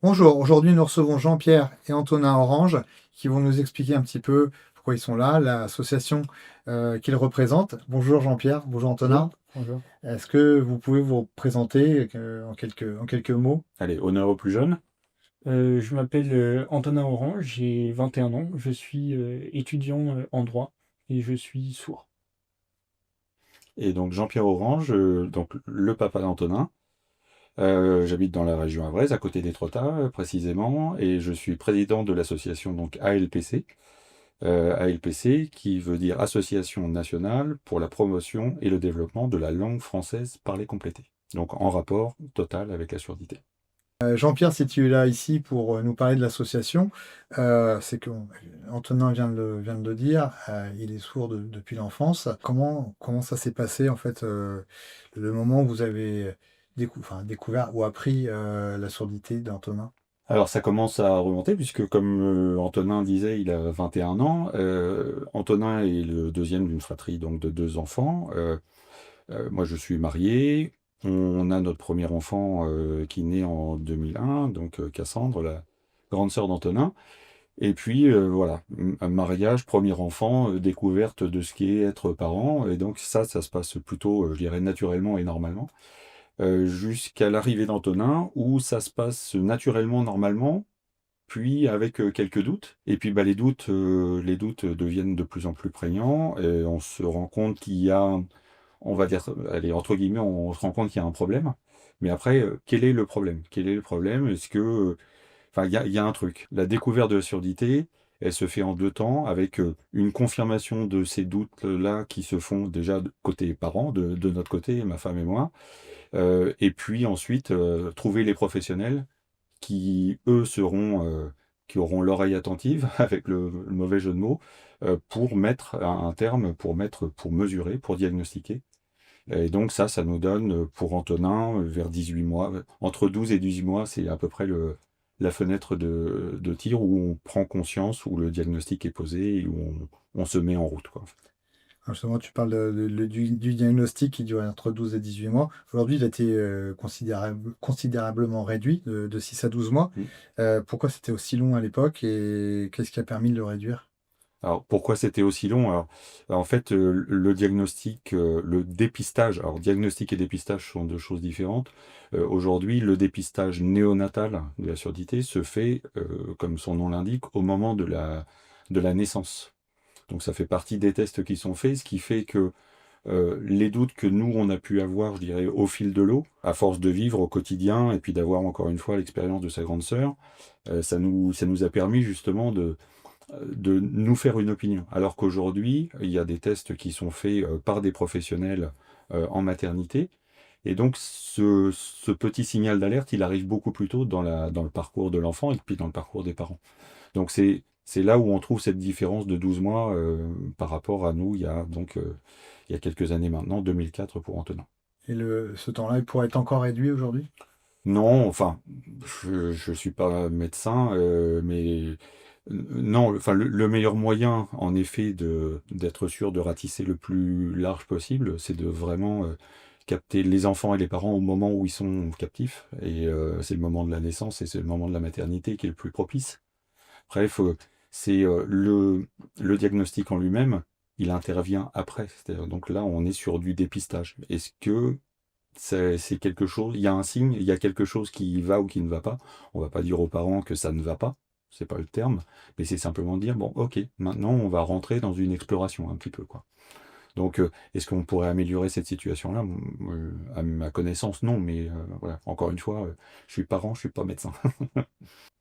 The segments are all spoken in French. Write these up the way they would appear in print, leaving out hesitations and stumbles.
Bonjour, aujourd'hui nous recevons Jean-Pierre et Antonin Orange qui vont nous expliquer un petit peu pourquoi ils sont là, l'association qu'ils représentent. Bonjour Jean-Pierre, bonjour Antonin. Bonjour, bonjour. Est-ce que vous pouvez vous présenter en quelques mots? Allez, honneur au plus jeune. Je m'appelle Antonin Orange, j'ai 21 ans, je suis étudiant en droit et je suis sourd. Et donc Jean-Pierre Orange, donc le papa d'Antonin. J'habite dans la région avraise, à côté d'Étretat précisément, et je suis président de l'association donc ALPC. ALPC qui veut dire Association nationale pour la promotion et le développement de la langue française parlée complétée. Donc en rapport total avec la surdité. Jean-Pierre, si tu es là ici pour nous parler de l'association, c'est que Antonin vient de le dire, il est sourd depuis l'enfance. Comment ça s'est passé en fait, le moment où vous avez découvert ou appris la surdité d'Antonin? Alors ça commence à remonter puisque comme Antonin disait, il a 21 ans. Antonin est le deuxième d'une fratrie donc de deux enfants. Moi je suis marié. On a notre premier enfant qui naît en 2001, donc Cassandre, la grande sœur d'Antonin. Et puis voilà, un mariage, premier enfant, découverte de ce qui est être parent. Et donc ça se passe plutôt, je dirais, naturellement et normalement jusqu'à l'arrivée d'Antonin, où ça se passe naturellement, normalement, puis avec quelques doutes. Et puis bah, les doutes deviennent de plus en plus prégnants, et on se rend compte qu'il y a, on va dire, allez, entre guillemets, on se rend compte qu'il y a un problème. Mais après, quel est le problème? Quel est le problème? Est-ce que, enfin, il y a un truc. La découverte de la surdité, elle se fait en deux temps, avec une confirmation de ces doutes-là qui se font déjà côté parents, de notre côté, ma femme et moi, et puis ensuite, trouver les professionnels qui, eux, qui auront l'oreille attentive, avec le mauvais jeu de mots, pour mettre un terme, pour mesurer, pour diagnostiquer. Et donc ça nous donne, pour Antonin, vers 18 mois, entre 12 et 18 mois, c'est à peu près la fenêtre de tir où on prend conscience, où le diagnostic est posé et où on se met en route, quoi. Alors justement, tu parles du diagnostic qui dure entre 12 et 18 mois. Aujourd'hui, il a été considérablement réduit de 6 à 12 mois. Mm. Pourquoi c'était aussi long à l'époque et qu'est-ce qui a permis de le réduire? Alors, pourquoi c'était aussi long? Alors, en fait, le diagnostic, le dépistage, alors diagnostic et dépistage sont deux choses différentes. Aujourd'hui, le dépistage néonatal de la surdité se fait, comme son nom l'indique, au moment de la naissance. Donc, ça fait partie des tests qui sont faits, ce qui fait que les doutes que nous, on a pu avoir, je dirais, au fil de l'eau, à force de vivre au quotidien et puis d'avoir encore une fois l'expérience de sa grande sœur, ça nous a permis justement de nous faire une opinion. Alors qu'aujourd'hui, il y a des tests qui sont faits par des professionnels en maternité. Et donc, ce petit signal d'alerte, il arrive beaucoup plus tôt dans le parcours de l'enfant et puis dans le parcours des parents. Donc, c'est là où on trouve cette différence de 12 mois par rapport à nous, il y a quelques années maintenant, 2004 pour Antonin. Et ce temps-là, il pourrait être encore réduit aujourd'hui? Non, enfin, je suis pas médecin, mais non, enfin, le meilleur moyen, en effet, d'être sûr de ratisser le plus large possible, c'est de vraiment capter les enfants et les parents au moment où ils sont captifs. Et c'est le moment de la naissance et c'est le moment de la maternité qui est le plus propice. Bref, c'est le diagnostic en lui-même, il intervient après. C'est-à-dire, donc là, on est sur du dépistage. Est-ce que c'est quelque chose, il y a un signe, il y a quelque chose qui va ou qui ne va pas. On va pas dire aux parents que ça ne va pas, c'est pas le terme, mais c'est simplement dire, bon, ok, maintenant on va rentrer dans une exploration un petit peu, quoi. Donc, est-ce qu'on pourrait améliorer cette situation-là? À ma connaissance, non, mais voilà, encore une fois, je suis parent, je suis pas médecin.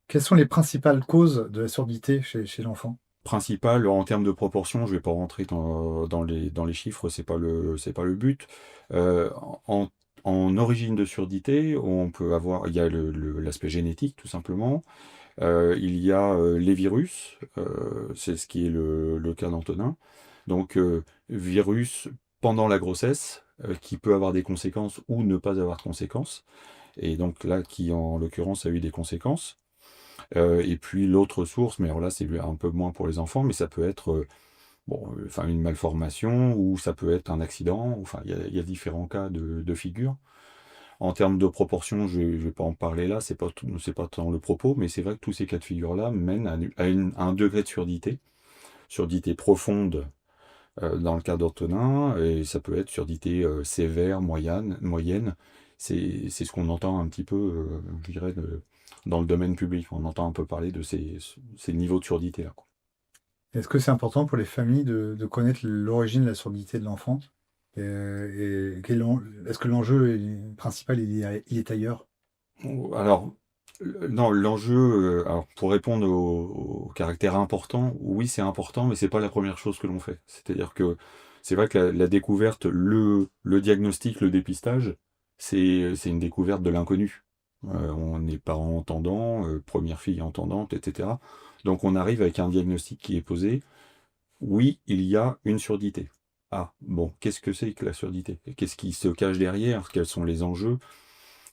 Quelles sont les principales causes de la surdité chez l'enfant? Principal, en termes de proportion, je vais pas rentrer dans les chiffres, c'est pas le but. Euh, en, en origine de surdité, on peut avoir, il y a l'aspect génétique tout simplement. Il y a les virus, c'est ce qui est le cas d'Antonin. Donc virus pendant la grossesse, qui peut avoir des conséquences ou ne pas avoir de conséquences. Et donc là, qui en l'occurrence a eu des conséquences. Et puis l'autre source, mais alors là c'est un peu moins pour les enfants, mais ça peut être bon, enfin une malformation ou ça peut être un accident. Enfin, il y a différents cas de figure. En termes de proportion, je vais pas en parler là, c'est pas tant le propos, mais c'est vrai que tous ces cas de figure-là mènent à un degré de surdité profonde dans le cas d'Antonin, et ça peut être surdité sévère, moyenne. C'est ce qu'on entend un petit peu, je dirais, dans le domaine public. On entend un peu parler de ces niveaux de surdité-là, quoi. Est-ce que c'est important pour les familles de connaître l'origine de la surdité de l'enfant? Et est-ce que principal, il est ailleurs? Alors, non, l'enjeu, alors pour répondre au caractère important, oui, c'est important, mais c'est pas la première chose que l'on fait. C'est-à-dire que c'est vrai que la découverte, le diagnostic, le dépistage, c'est une découverte de l'inconnu. On est parents entendants, première fille entendante, etc. Donc on arrive avec un diagnostic qui est posé. Oui, il y a une surdité. Ah, bon, qu'est-ce que c'est que la surdité? Qu'est-ce qui se cache derrière? Quels sont les enjeux?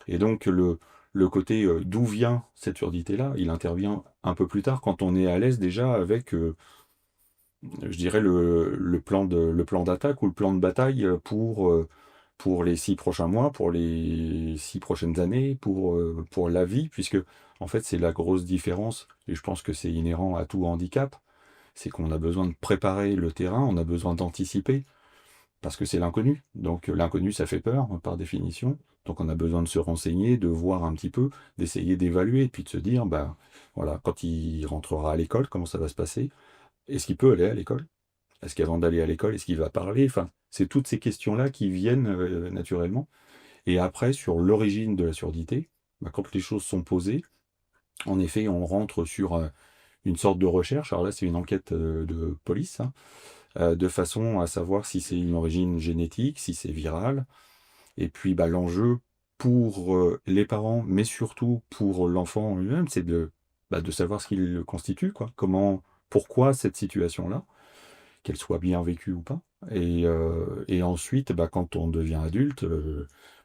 Et donc le côté d'où vient cette surdité-là, il intervient un peu plus tard quand on est à l'aise déjà avec, je dirais, le plan d'attaque ou le plan de bataille pour les 6 prochains mois, pour les 6 prochaines années, pour la vie, puisque en fait c'est la grosse différence, et je pense que c'est inhérent à tout handicap, c'est qu'on a besoin de préparer le terrain, on a besoin d'anticiper, parce que c'est l'inconnu. Donc l'inconnu, ça fait peur, par définition. Donc on a besoin de se renseigner, de voir un petit peu, d'essayer d'évaluer, puis de se dire, bah voilà, quand il rentrera à l'école, comment ça va se passer? Est-ce qu'il peut aller à l'école? Est-ce qu'avant d'aller à l'école, est-ce qu'il va parler? Enfin, c'est toutes ces questions-là qui viennent naturellement. Et après, sur l'origine de la surdité, bah, quand les choses sont posées, en effet, on rentre sur une sorte de recherche. Alors là, c'est une enquête de police, hein, de façon à savoir si c'est une origine génétique, si c'est viral. Et puis bah, l'enjeu pour les parents, mais surtout pour l'enfant lui-même, c'est de savoir ce qui le constitue, quoi. Pourquoi cette situation-là, qu'elle soit bien vécue ou pas. Et ensuite, bah, quand on devient adulte,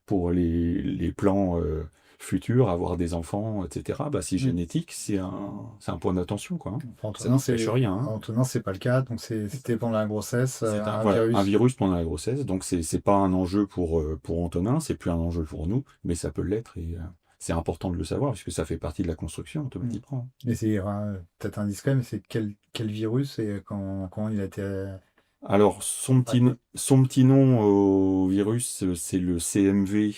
pour les plans futurs, avoir des enfants, etc., bah, si Mm. génétique, c'est un point d'attention, quoi, hein. Pour Ça Antonin, n'empêche rien, hein. C'est pas le cas, donc c'était pendant la grossesse, un Voilà, un virus. virus pendant la grossesse, donc c'est pas un enjeu pour Antonin, c'est plus un enjeu pour nous, mais ça peut l'être, et c'est important de le savoir, puisque ça fait partie de la construction automatiquement. Et c'est peut-être indiscret, mais c'est quel virus et comment il a été. Alors, son petit nom au virus, c'est le CMV,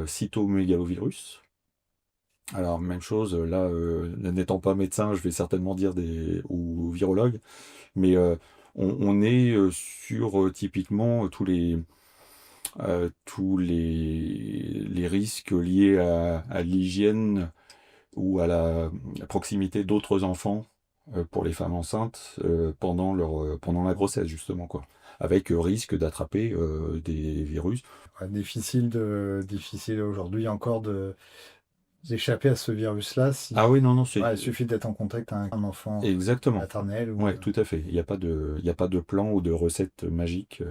cytomégalovirus. Alors, même chose, là, n'étant pas médecin, je vais certainement dire ou virologue, mais on est sur typiquement tous les risques liés à l'hygiène ou à la proximité d'autres enfants pour les femmes enceintes pendant la grossesse, justement, quoi. Avec risque d'attraper des virus. Ouais, difficile aujourd'hui encore d'échapper à ce virus-là. Ah oui, non, non, Il suffit d'être en contact avec un enfant exactement. maternel. Ouais, tout à fait. Il n'y a pas de plan ou de recette magique.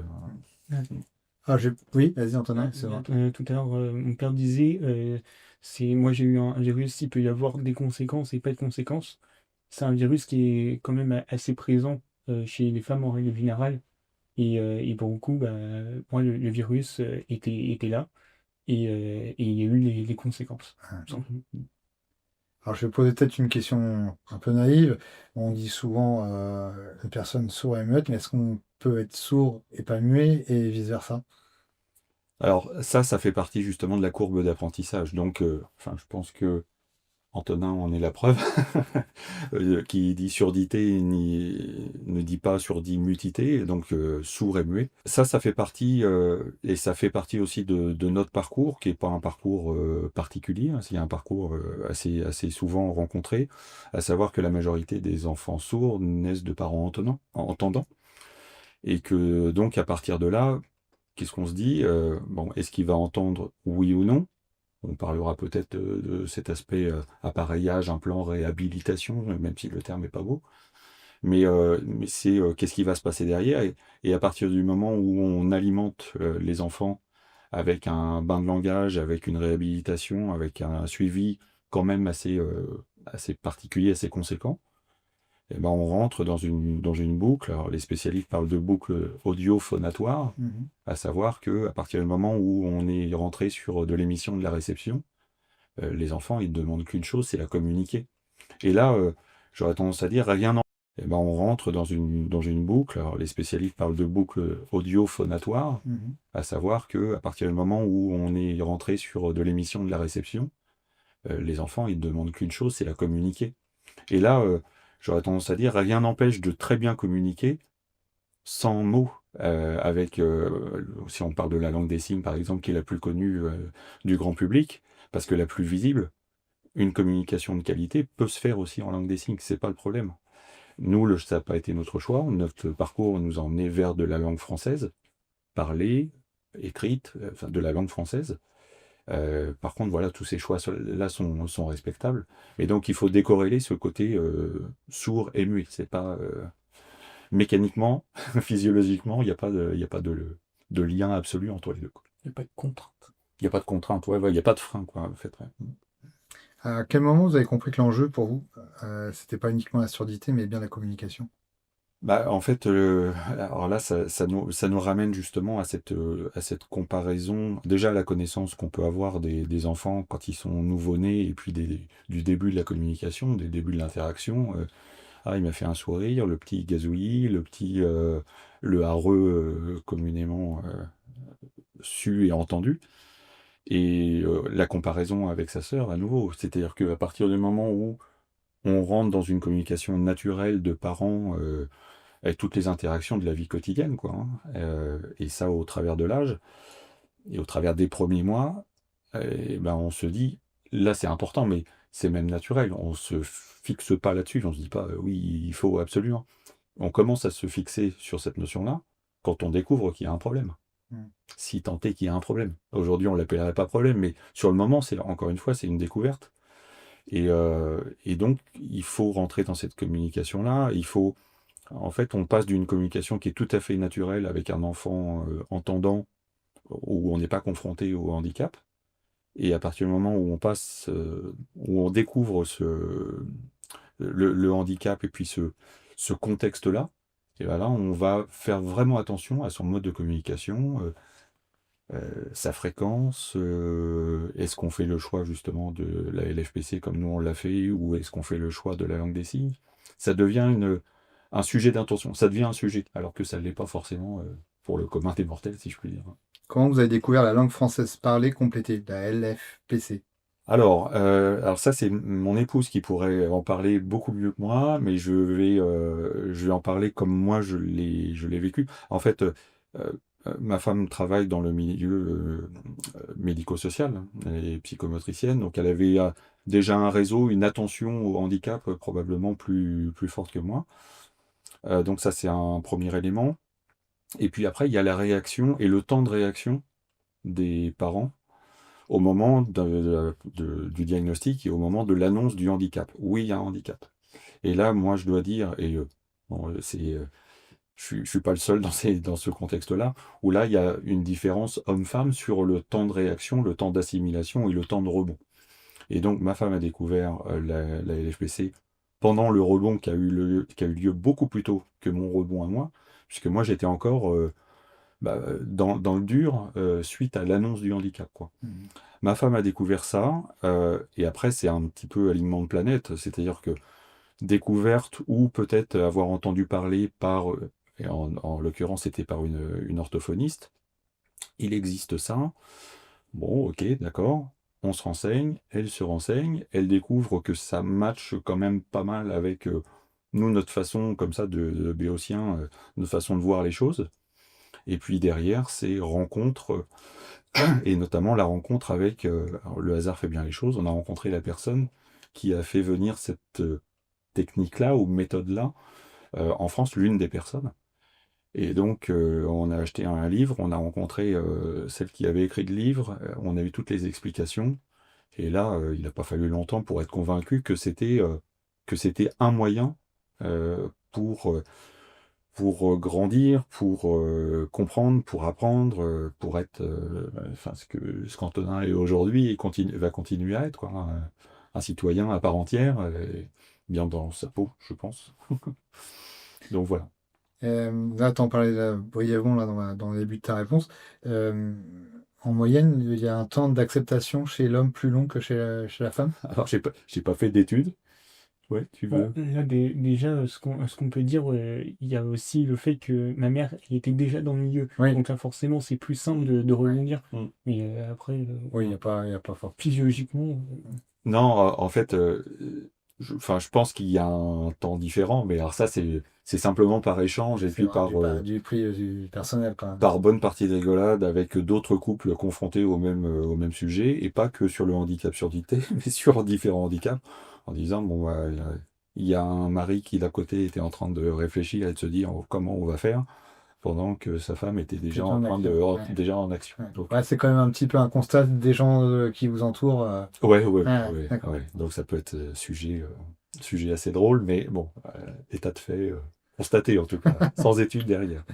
Oui, vas-y Antonin, c'est vrai. Tout à l'heure, mon père disait, moi j'ai eu un virus, il peut y avoir des conséquences et pas de conséquences. C'est un virus qui est quand même assez présent chez les femmes en règle générale. Et pour le coup, bah, moi, le virus était là et il y a eu les conséquences. Ah. Tout simplement. Alors, je vais poser peut-être une question un peu naïve. On dit souvent une personne sourde et muette, mais est-ce qu'on peut être sourd et pas muet et vice-versa? Alors ça fait partie justement de la courbe d'apprentissage. Donc, enfin, je pense que Antonin en est la preuve. Qui dit surdité ne dit pas surdimutité, donc sourd et muet. Ça fait partie, et ça fait partie aussi de notre parcours, qui n'est pas un parcours particulier, hein, c'est un parcours assez souvent rencontré, à savoir que la majorité des enfants sourds naissent de parents entendants, et que donc à partir de là, qu'est-ce qu'on se dit? Bon, est-ce qu'il va entendre oui ou non? On parlera peut-être de cet aspect appareillage, implant, réhabilitation, même si le terme n'est pas beau. Mais c'est qu'est-ce qui va se passer derrière. Et à partir du moment où on alimente les enfants avec un bain de langage, avec une réhabilitation, avec un suivi quand même assez particulier, assez conséquent, et ben, on rentre dans une boucle. Alors, les spécialistes parlent de boucle audio-phonatoire, Mhm. à savoir qu'à partir du moment où on est rentré sur de l'émission de la réception, les enfants, ils ne demandent qu'une chose, c'est à communiquer. Et là, j'aurais tendance à dire, rien n'en... Eh ben, on rentre dans une boucle. Alors, les spécialistes parlent de boucle audio-phonatoire, Mhm. à savoir qu'à partir du moment où on est rentré sur de l'émission de la réception, les enfants, ils ne demandent qu'une chose, c'est à communiquer. Et là, j'aurais tendance à dire, rien n'empêche de très bien communiquer sans mots. Si on parle de la langue des signes, par exemple, qui est la plus connue du grand public, parce que la plus visible, une communication de qualité peut se faire aussi en langue des signes, c'est pas le problème. Nous, ça n'a pas été notre choix. Notre parcours nous a emmenés vers de la langue française, parlée, écrite, enfin de la langue française. Par contre, voilà, tous ces choix-là sont respectables. Et donc, il faut décorréler ce côté sourd et muet. C'est pas mécaniquement, physiologiquement, il y a pas de lien absolu entre les deux, quoi. Il n'y a pas de contrainte. Il n'y a pas de contrainte, ouais, ouais, il n'y a pas de frein, quoi, en fait. Ouais. À quel moment vous avez compris que l'enjeu pour vous, c'était pas uniquement la surdité, mais bien la communication? Bah, en fait, alors là, ça nous ramène justement à cette comparaison, déjà à la connaissance qu'on peut avoir des enfants quand ils sont nouveau-nés, et puis du début de la communication, des débuts de l'interaction. Ah, il m'a fait un sourire, le petit gazouillis, le hareux, communément su et entendu. Et la comparaison avec sa sœur, à nouveau, c'est-à-dire qu'à partir du moment où on rentre dans une communication naturelle de parents, avec toutes les interactions de la vie quotidienne, quoi, hein. Et ça au travers de l'âge et au travers des premiers mois, et ben on se dit, là c'est important, mais c'est même naturel. On se fixe pas là-dessus, on se dit pas, oui, il faut absolument. On commence à se fixer sur cette notion-là quand on découvre qu'il y a un problème. Mm. Si tant est qu'il y a un problème. Aujourd'hui, on l'appellerait pas problème, mais sur le moment, c'est encore une fois, c'est une découverte. Et donc, il faut rentrer dans cette communication-là. En fait, on passe d'une communication qui est tout à fait naturelle avec un enfant entendant, où on n'est pas confronté au handicap. Et à partir du moment où où on découvre le handicap et puis ce contexte-là, et ben là, on va faire vraiment attention à son mode de communication, sa fréquence. Est-ce qu'on fait le choix justement de la LFPC comme nous on l'a fait, ou est-ce qu'on fait le choix de la langue des signes? Ça devient un sujet d'intention, ça devient un sujet, alors que ça ne l'est pas forcément pour le commun des mortels, si je puis dire. Comment vous avez découvert la langue française parlée complétée, la LFPC? Alors ça, c'est mon épouse qui pourrait en parler beaucoup mieux que moi, mais je vais en parler comme moi je l'ai vécu. En fait, ma femme travaille dans le milieu médico-social, hein. Elle est psychomotricienne, donc elle avait déjà un réseau, une attention au handicap probablement plus forte que moi. Donc ça, c'est un premier élément. Et puis après, il y a la réaction et le temps de réaction des parents au moment du diagnostic et au moment de l'annonce du handicap. Oui, il y a un handicap. Et là, moi, je dois dire, et bon, je suis pas le seul dans ce contexte-là, où là, il y a une différence homme-femme sur le temps de réaction, le temps d'assimilation et le temps de rebond. Et donc, ma femme a découvert la LFPC pendant le rebond qui a eu lieu beaucoup plus tôt que mon rebond à moi, puisque moi, j'étais encore dans le dur suite à l'annonce du handicap, quoi. Mhm. Ma femme a découvert ça, et après, c'est un petit peu alignement de planète, c'est-à-dire que découverte ou peut-être avoir entendu parler et en l'occurrence, c'était par une orthophoniste. Il existe ça. Bon, ok, d'accord. On se renseigne, elle se renseigne, elle découvre que ça matche quand même pas mal avec nous, notre façon comme ça de béotien, notre façon de voir les choses. Et puis derrière, c'est rencontre, et notamment la rencontre avec, alors le hasard fait bien les choses, on a rencontré la personne qui a fait venir cette technique-là ou méthode-là en France, l'une des personnes. Et donc, on a acheté un livre, on a rencontré celle qui avait écrit le livre, on a eu toutes les explications. Et là, il n'a pas fallu longtemps pour être convaincu que c'était un moyen pour grandir, pour comprendre, pour apprendre, pour être, enfin, ce qu'Antonin est aujourd'hui et va continuer à être, quoi, un citoyen à part entière. bien dans sa peau, je pense. Donc voilà. Là, tu en parlais là, brièvement là, dans le début de ta réponse. Euh, En moyenne, il y a un temps d'acceptation chez l'homme plus long que chez la femme. Alors, j'ai pas fait d'études. Ouais, tu Bon, veux. là, déjà, ce qu'on peut dire, il y a aussi le fait que ma mère, elle était déjà dans le milieu. Oui, Donc là, forcément, c'est plus simple de rebondir. Mm. Mais après, oui, il y a pas fort. physiologiquement, Non, en fait, enfin, je pense qu'il y a un temps différent, mais alors ça, c'est simplement par échange et C'est puis vrai, du prix du personnel quand même. par bonne partie de rigolade avec d'autres couples confrontés au même sujet, et pas que sur le handicap surdité, mais sur différents handicaps, en disant, bon, bah, il y a un mari qui d'à côté était en train de réfléchir et de se dire comment on va faire, pendant que sa femme était déjà Plutôt en en train action. Ouais. déjà en action. Ouais. Donc, Ouais, c'est quand même un petit peu un constat des gens qui vous entourent. ouais, D'accord. ouais. Donc ça peut être sujet assez drôle, mais bon, état de fait constaté en tout cas, sans études derrière.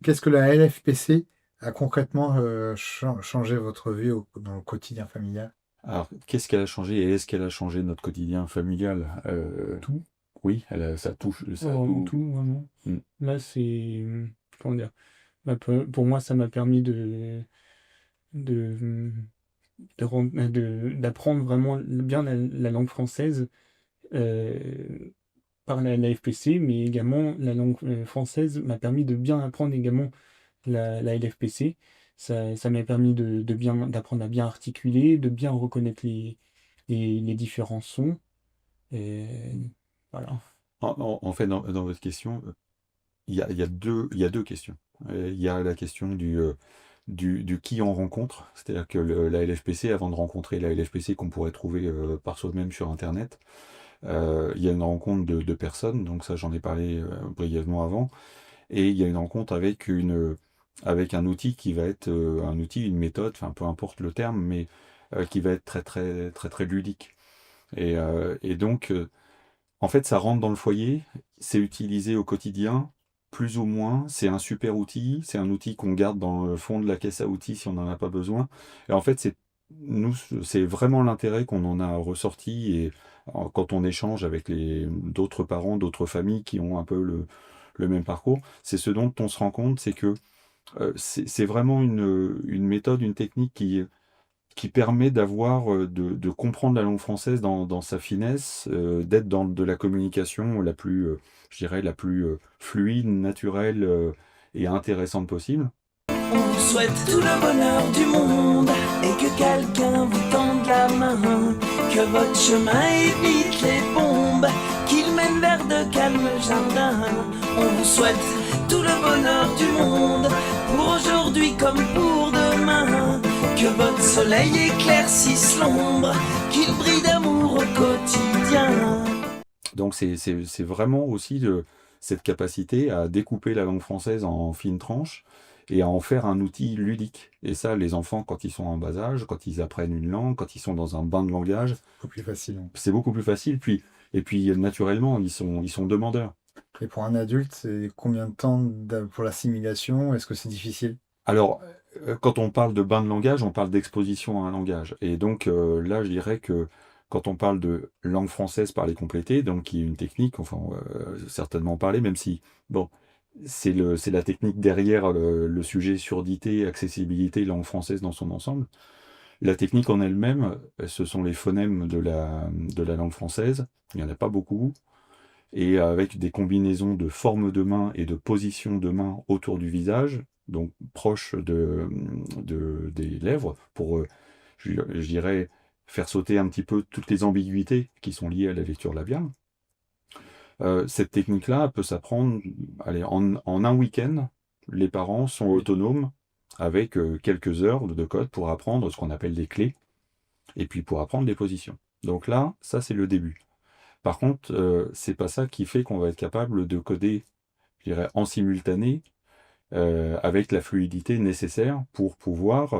Qu'est-ce que la LFPC a concrètement changé votre vie dans le quotidien familial? Alors, qu'est-ce qu'elle a changé et est-ce qu'elle a changé notre quotidien familial? tout, Oui, ça touche, ça a vraiment tout. tout, vraiment. Mm. Là, comment dire, bah, pour moi, ça m'a permis de, d'apprendre vraiment bien la langue française euh, par la FPC, mais également la langue française m'a permis de bien apprendre également la LFPC. Ça m'a permis d'apprendre à bien articuler, de bien reconnaître les différents sons. Et voilà. En fait, dans votre question, il y a deux questions. Il y a la question du qui on rencontre, c'est-à-dire que la LFPC, avant de rencontrer la LFPC qu'on pourrait trouver par soi-même sur Internet, il y a une rencontre de personnes, donc ça j'en ai parlé brièvement avant, et il y a une rencontre avec un outil qui va être un outil, une méthode, enfin peu importe le terme, mais qui va être très très très très ludique. Et donc, en fait, ça rentre dans le foyer, c'est utilisé au quotidien, plus ou moins, c'est un super outil, c'est un outil qu'on garde dans le fond de la caisse à outils si on n'en a pas besoin. Et en fait, c'est vraiment l'intérêt qu'on en a ressorti et quand on échange avec d'autres parents, d'autres familles qui ont un peu le même parcours, c'est ce dont on se rend compte, c'est que c'est vraiment une méthode, une technique qui permet de comprendre la langue française dans sa finesse, d'être dans de la communication la plus, je dirais, la plus fluide, naturelle et intéressante possible. On vous souhaite tout le bonheur du monde et que quelqu'un vous tende la main, que votre chemin évite les bombes, qu'il mène vers de calmes jardins. On vous souhaite tout le bonheur du monde, pour aujourd'hui comme pour demain, que votre soleil éclaircisse l'ombre, qu'il brille d'amour au quotidien. Donc c'est vraiment aussi cette capacité à découper la langue française en fines tranches et à en faire un outil ludique. Et ça, les enfants, quand ils sont en bas âge, quand ils apprennent une langue, quand ils sont dans un bain de langage, Beaucoup plus facile. c'est beaucoup plus facile. Et puis naturellement, ils sont demandeurs. Et pour un adulte, c'est combien de temps pour l'assimilation? Est-ce que c'est difficile? Alors, quand on parle de bain de langage, on parle d'exposition à un langage. Et donc là, je dirais que quand on parle de langue française parlée complétée, donc qui est une technique, enfin, on va certainement parler, même si, bon, c'est la technique derrière le sujet surdité, accessibilité, langue française dans son ensemble. La technique en elle-même, ce sont les phonèmes de la langue française. Il n'y en a pas beaucoup. Et avec des combinaisons de formes de main et de positions de main autour du visage, donc proche des lèvres, pour, je dirais, faire sauter un petit peu toutes les ambiguïtés qui sont liées à la lecture labiale. Cette technique-là peut s'apprendre, allez, en un week-end, les parents sont autonomes avec quelques heures de code pour apprendre ce qu'on appelle des clés, et puis pour apprendre les positions. Donc là, ça c'est le début. Par contre, c'est pas ça qui fait qu'on va être capable de coder, je dirais, en simultané, avec la fluidité nécessaire pour pouvoir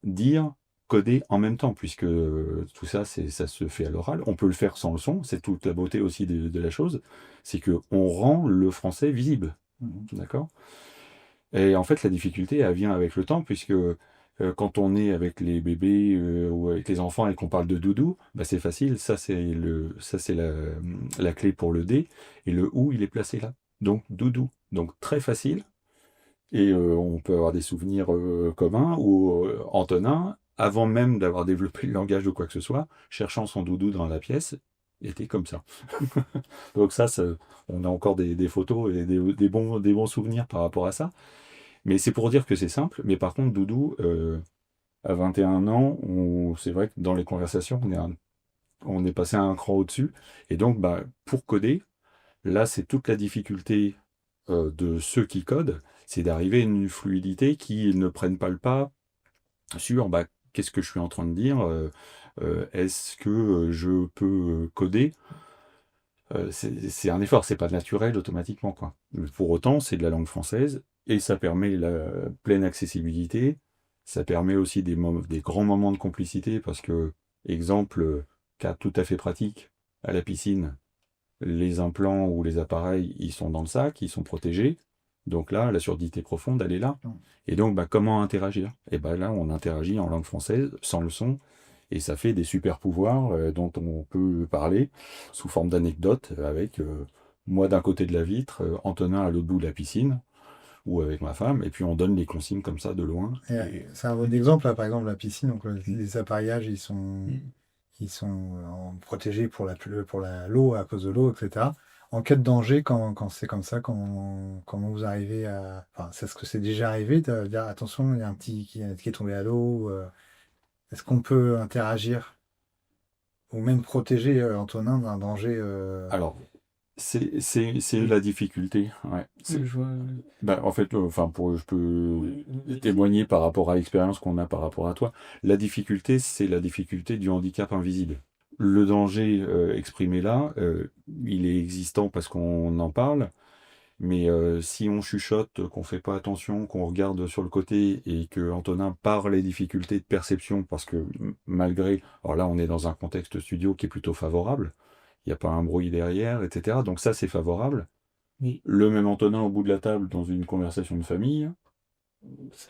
dire, coder en même temps, puisque tout ça, ça se fait à l'oral. On peut le faire sans le son, c'est toute la beauté aussi de la chose, c'est qu'on rend le français visible. D'accord? Et en fait, la difficulté, elle vient avec le temps, puisque Quand on est avec les bébés ou avec les enfants et qu'on parle de doudou, bah c'est facile, ça c'est la clé pour le D, et le OU il est placé là. Donc doudou. Donc très facile, et on peut avoir des souvenirs communs où Antonin, avant même d'avoir développé le langage ou quoi que ce soit, cherchant son doudou dans la pièce, était comme ça. Donc on a encore des photos et des bons souvenirs par rapport à ça. Mais c'est pour dire que c'est simple. Mais par contre, Doudou, à 21 ans, c'est vrai que dans les conversations, on est passé un cran au-dessus. Et donc, bah, pour coder, là, c'est toute la difficulté de ceux qui codent, c'est d'arriver à une fluidité qui ne prenne pas le pas sur bah, qu'est-ce que je suis en train de dire, est-ce que je peux coder. C'est un effort, c'est pas naturel automatiquement, quoi. Mais pour autant, c'est de la langue française et ça permet la pleine accessibilité. Ça permet aussi des grands moments de complicité parce que, exemple, cas tout à fait pratique, à la piscine, les implants ou les appareils, ils sont dans le sac, ils sont protégés. Donc là, la surdité profonde, elle est là. Et donc, bah, comment interagir? Et bah, là, on interagit en langue française, sans le son, et ça fait des super pouvoirs dont on peut parler sous forme d'anecdotes avec moi d'un côté de la vitre, Antonin à l'autre bout de la piscine, ou avec ma femme, et puis on donne les consignes comme ça de loin. C'est un bon exemple, là, par exemple, la piscine. Donc, les appareillages, ils sont protégés pour l'eau, à cause de l'eau, etc. En cas de danger, quand c'est comme ça, comment vous arrivez à... Enfin, est-ce que c'est déjà arrivé de dire, attention, il y a un petit qui est tombé à l'eau, est-ce qu'on peut interagir ou même protéger Antonin d'un danger Alors, c'est la difficulté. Ouais. Bah, en fait, je peux témoigner par rapport à l'expérience qu'on a par rapport à toi. La difficulté, c'est la difficulté du handicap invisible. Le danger exprimé là, il est existant parce qu'on en parle, mais si on chuchote, qu'on fait pas attention, qu'on regarde sur le côté et que Antonin parle les difficultés de perception, parce que malgré, alors là on est dans un contexte studio qui est plutôt favorable, il n'y a pas un bruit derrière, etc. Donc ça c'est favorable. Oui. Le même Antonin au bout de la table dans une conversation de famille.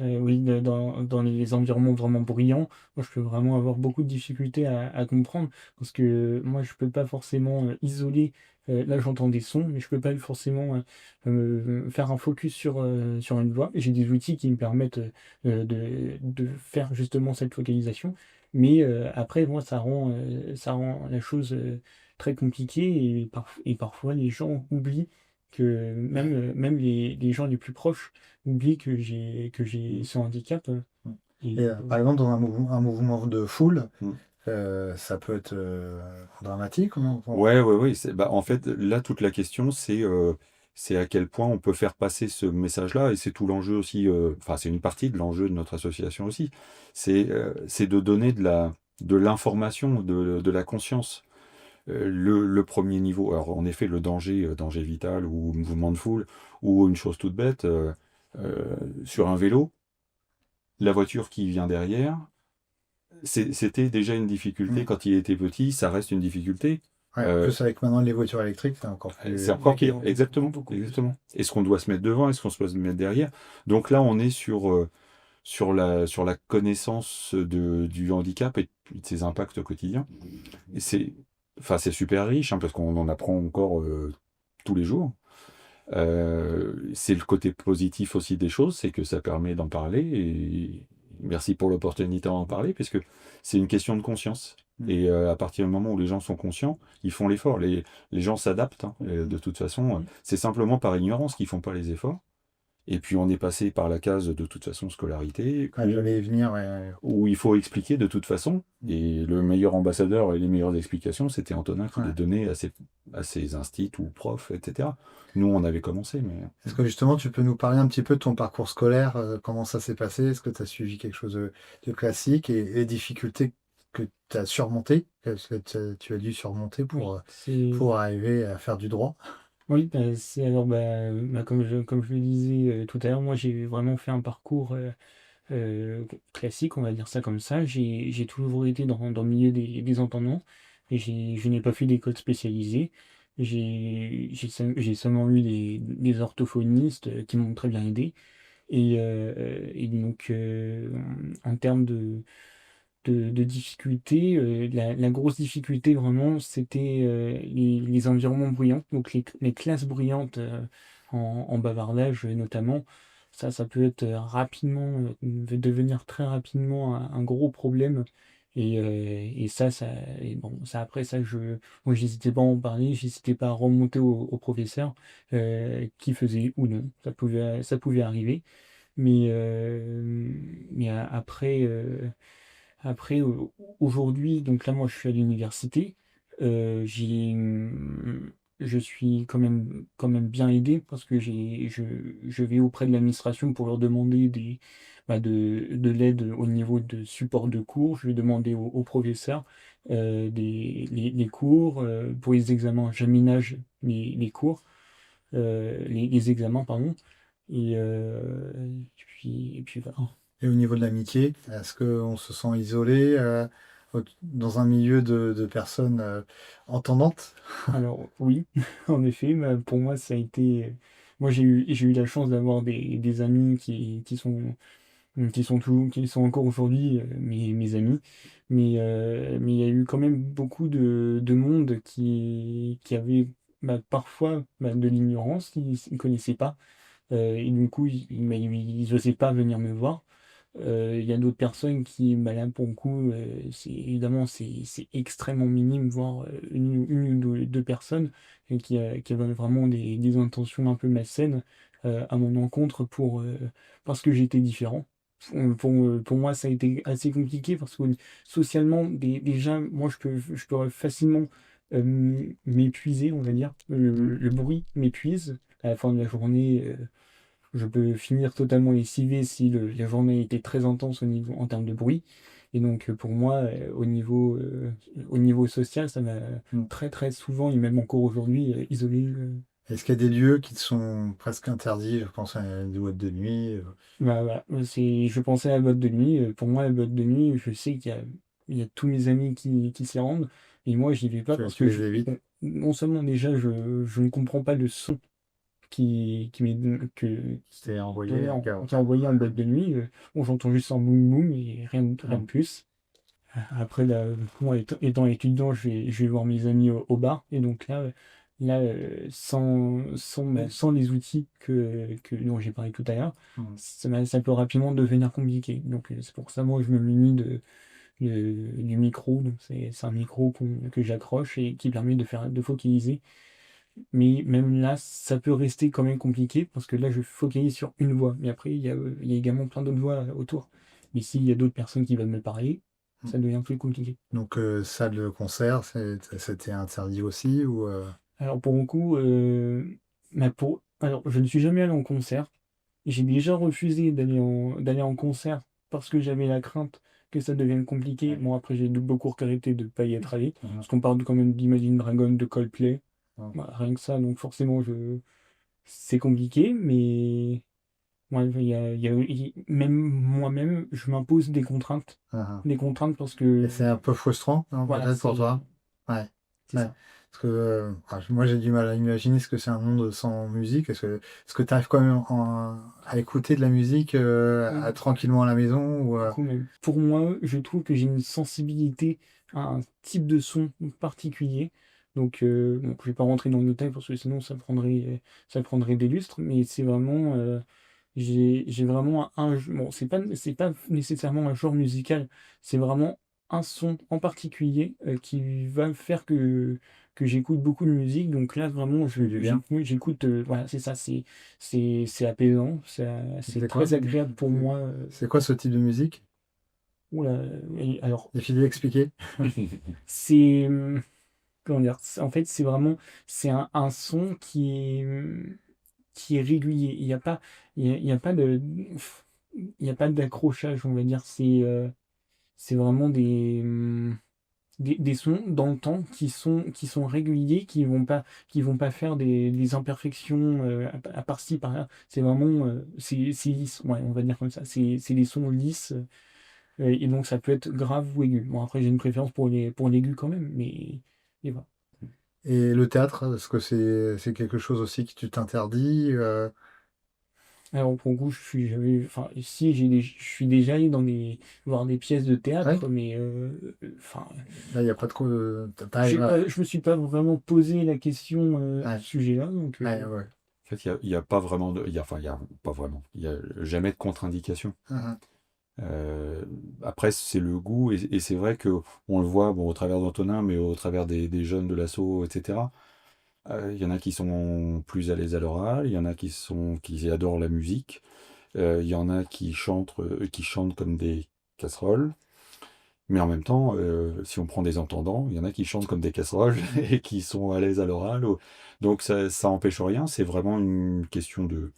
Oui, dans les environnements vraiment bruyants, moi je peux vraiment avoir beaucoup de difficultés à comprendre parce que moi je peux pas forcément isoler. Là j'entends des sons, mais je peux pas forcément faire un focus sur une voix. J'ai des outils qui me permettent de faire justement cette focalisation, mais après moi ça rend la chose très compliquée et parfois les gens oublient que même les gens les plus proches oublient que j'ai ce handicap. Par exemple, dans un mouvement de foule, Mm. ça peut être dramatique. Ouais. Bah, en fait, là, toute la question, c'est à quel point on peut faire passer ce message-là, et c'est tout l'enjeu aussi, enfin, c'est une partie de l'enjeu de notre association aussi. C'est de donner de l'information, de la conscience. Le premier niveau, alors en effet, le danger vital ou mouvement de foule, ou une chose toute bête, sur un vélo, la voiture qui vient derrière, c'était déjà une difficulté quand il était petit, ça reste une difficulté. Ouais, en plus, avec maintenant les voitures électriques, c'est encore plus... C'est encore pire, exactement. Est-ce qu'on doit se mettre devant, est-ce qu'on se doit se mettre derrière? Donc là, on est sur la connaissance du handicap et de ses impacts quotidiens. Et c'est super riche, hein, parce qu'on en apprend encore tous les jours. C'est le côté positif aussi des choses, c'est que ça permet d'en parler, et merci pour l'opportunité d'en parler, puisque c'est une question de conscience. Et à partir du moment où les gens sont conscients, ils font l'effort. Les gens s'adaptent, hein, de toute façon. C'est simplement par ignorance qu'ils font pas les efforts. Et puis on est passé par la case de toute façon scolarité, J'allais y venir, ouais. où il faut expliquer de toute façon. Et le meilleur ambassadeur et les meilleures explications, c'était Antonin qui les donnait à ses instits ou profs, etc. Nous, on avait commencé, mais... Est-ce que justement, tu peux nous parler un petit peu de ton parcours scolaire, comment ça s'est passé? Est-ce que tu as suivi quelque chose de classique et les difficultés que tu as surmontées, que tu as dû surmonter pour arriver à faire du droit? Oui, comme je le disais tout à l'heure, moi j'ai vraiment fait un parcours classique, on va dire ça comme ça. J'ai toujours été dans le milieu des entendants et je n'ai pas fait d'école spécialisée. J'ai seulement eu des orthophonistes qui m'ont très bien aidé. Et donc, en termes de difficultés, la grosse difficulté vraiment, c'était les environnements bruyants, donc les classes bruyantes en bavardage notamment. Ça peut être rapidement, devenir très rapidement un gros problème. Et et bon, ça après ça, moi j'hésitais pas à en parler, j'hésitais pas à remonter au professeur qui faisait ou non, ça pouvait arriver. Mais après, aujourd'hui, donc là, moi, je suis à l'université. J'ai, je suis quand même bien aidé parce que je vais auprès de l'administration pour leur demander de l'aide au niveau de support de cours. Je vais demander aux professeurs les cours. Pour les examens, j'aménage les cours, les examens, pardon. Et puis voilà. Et au niveau de l'amitié, est-ce qu'on se sent isolé dans un milieu de personnes entendantes? Alors oui, en effet, bah, pour moi ça a été. Moi j'ai eu la chance d'avoir des amis qui sont encore aujourd'hui mes amis, mais il y a eu quand même beaucoup de monde qui avait parfois de l'ignorance, qui ne connaissaient pas, et du coup ils n'osaient pas venir me voir. Il y a d'autres personnes qui, là, pour le coup, évidemment, c'est extrêmement minime, voire une ou deux personnes qui avaient vraiment des intentions un peu malsaines à mon encontre parce que j'étais différent. Pour moi, ça a été assez compliqué parce que socialement, déjà, moi, je peux facilement m'épuiser, on va dire. Le bruit m'épuise. À la fin de la journée, je peux finir totalement lessivé si la journée était très intense en termes de bruit. Et donc, pour moi, au niveau social, ça m'a Mm. très très souvent, et même encore aujourd'hui, isolé. Est-ce qu'il y a des lieux qui te sont presque interdits? Je pense à des boîtes de nuit. Voilà. Je pensais à la boîte de nuit. Pour moi, la boîte de nuit, je sais qu'il y a tous mes amis qui s'y rendent. Et moi, j'y vais pas parce Tu que les évites? non seulement déjà, je ne comprends pas le son C'est qui envoyé est à chaos. envoyé en boîte de nuit. Bon, j'entends juste un boum boum et rien de Mm. plus. Après, là, moi, étant étudiant, je vais voir mes amis au bar. Et donc là, sans les outils dont j'ai parlé tout à l'heure, Mm. ça peut rapidement devenir compliqué. Donc c'est pour ça, moi, je me munis du micro. Donc c'est un micro que j'accroche et qui permet de focaliser. Mais même là, ça peut rester quand même compliqué parce que là, je focalise sur une voix. Mais après, il y a également plein d'autres voix autour. Mais s'il y a d'autres personnes qui veulent me parler, ça devient plus compliqué. Donc, salle de concert, c'était interdit aussi ou Alors pour le coup, alors je ne suis jamais allé en concert. J'ai déjà refusé d'aller en concert parce que j'avais la crainte que ça devienne compliqué. Ouais. Bon, après, j'ai beaucoup regretté de ne pas y être allé. Mhm. Parce qu'on parle quand même d'Imagine Dragon, de Coldplay. Mhm. Voilà, rien que ça, donc forcément, c'est compliqué. Mais ouais, même moi-même, je m'impose des contraintes. Mhm. Des contraintes parce Et que, c'est un peu frustrant, non, voilà, peut-être pour toi? Ouais. c'est Ouais. ça. Parce que moi j'ai du mal à imaginer ce que c'est un monde sans musique. Est-ce que tu arrives quand même à écouter de la musique tranquillement à la maison ou Beaucoup même. Pour moi, je trouve que j'ai une sensibilité à un type de son particulier. Donc je vais pas rentrer dans le détail parce que sinon ça prendrait des lustres, mais c'est vraiment, j'ai vraiment bon, c'est pas nécessairement un genre musical, c'est vraiment un son en particulier qui va faire que j'écoute beaucoup de musique. Donc là, vraiment, fait du bien? j'écoute, voilà, c'est ça, c'est apaisant, c'est C'est quoi? très agréable pour moi. C'est quoi ce type de musique? Oula, alors, Difficile d'expliquer? c'est, comment dire, en fait, c'est un son qui est régulier. Il y a pas il y a pas d'accrochage, on va dire. C'est vraiment des sons dans le temps qui sont réguliers, qui vont pas faire des imperfections à par-ci, par-là. C'est vraiment, c'est lisse, ouais, on va dire comme ça. C'est des sons lisses. Et donc ça peut être grave ou aigu. Bon, après j'ai une préférence pour l'aigu quand même, mais voilà. Et le théâtre, est-ce que c'est quelque chose aussi que tu t'interdis Alors pour le coup, je suis jamais, enfin, si je suis déjà allé voir des pièces de Ouais, théâtre, mais enfin, là, il n'y a pas trop de... t'arrives à... je me suis pas vraiment posé la question à Ouais, ce sujet-là, donc ouais, ouais. En fait, il y a pas vraiment il y a pas vraiment, il y a jamais de contre-indication. Mhm. Euh, Après, c'est le goût, et c'est vrai que on le voit bon, au travers d'Antonin, mais au travers des jeunes de l'asso, etc. Il y en a qui sont plus à l'aise à l'oral, il y en a qui adorent la musique, il y en a qui chantent comme des casseroles, mais en même temps, si on prend des entendants, il y en a qui chantent comme des casseroles et qui sont à l'aise à l'oral. Donc ça empêche rien, c'est vraiment une question de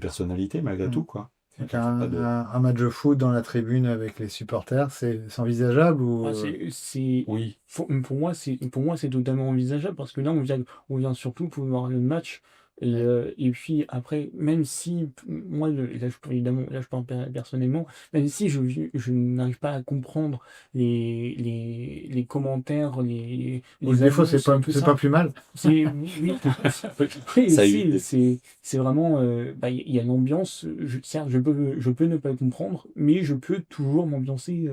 personnalité malgré tout, Mhm. quoi. Donc Il y a pas de... un match de foot dans la tribune avec les supporters, c'est envisageable ou... ah, Oui, pour moi, c'est totalement envisageable parce que là, on vient surtout pour voir le match. Ouais. Et puis après, même si, moi, là, évidemment, là, je parle personnellement, même si je n'arrive pas à comprendre les commentaires, Ou les des fois, annonces, tout c'est pas ça, plus mal. oui, oui ça aussi, évite. c'est vraiment, bah, il y a l'ambiance, certes, je peux ne pas comprendre, mais je peux toujours m'ambiancer.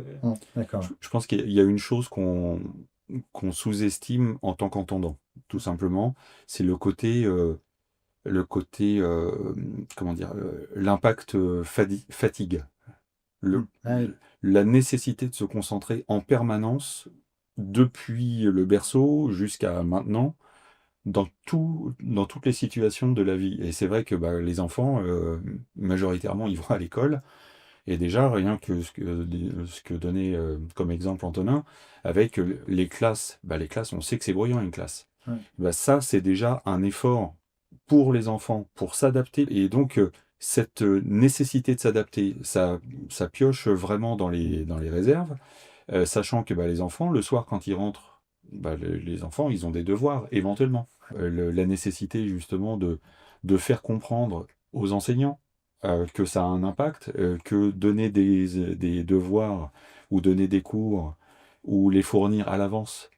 D'accord. Je pense qu'il y a une chose qu'on sous-estime en tant qu'entendant, tout simplement, c'est le côté, comment dire, l'impact fatigue, Mm. Ouais. la nécessité de se concentrer en permanence depuis le berceau jusqu'à maintenant dans toutes les situations de la vie. Et c'est vrai que bah, les enfants, majoritairement, ils vont à l'école. Et déjà, rien que ce que donnait comme exemple Antonin, avec les classes, on sait que c'est bruyant une classe. Ouais. Bah, ça, c'est déjà un effort pour les enfants, pour s'adapter. Et donc, cette nécessité de s'adapter, ça pioche vraiment dans les réserves, sachant que bah, les enfants, le soir, quand ils rentrent, bah, les enfants, ils ont des devoirs, éventuellement. La nécessité, justement, de faire comprendre aux enseignants que ça a un impact, que donner des devoirs ou donner des cours ou les fournir à l'avance,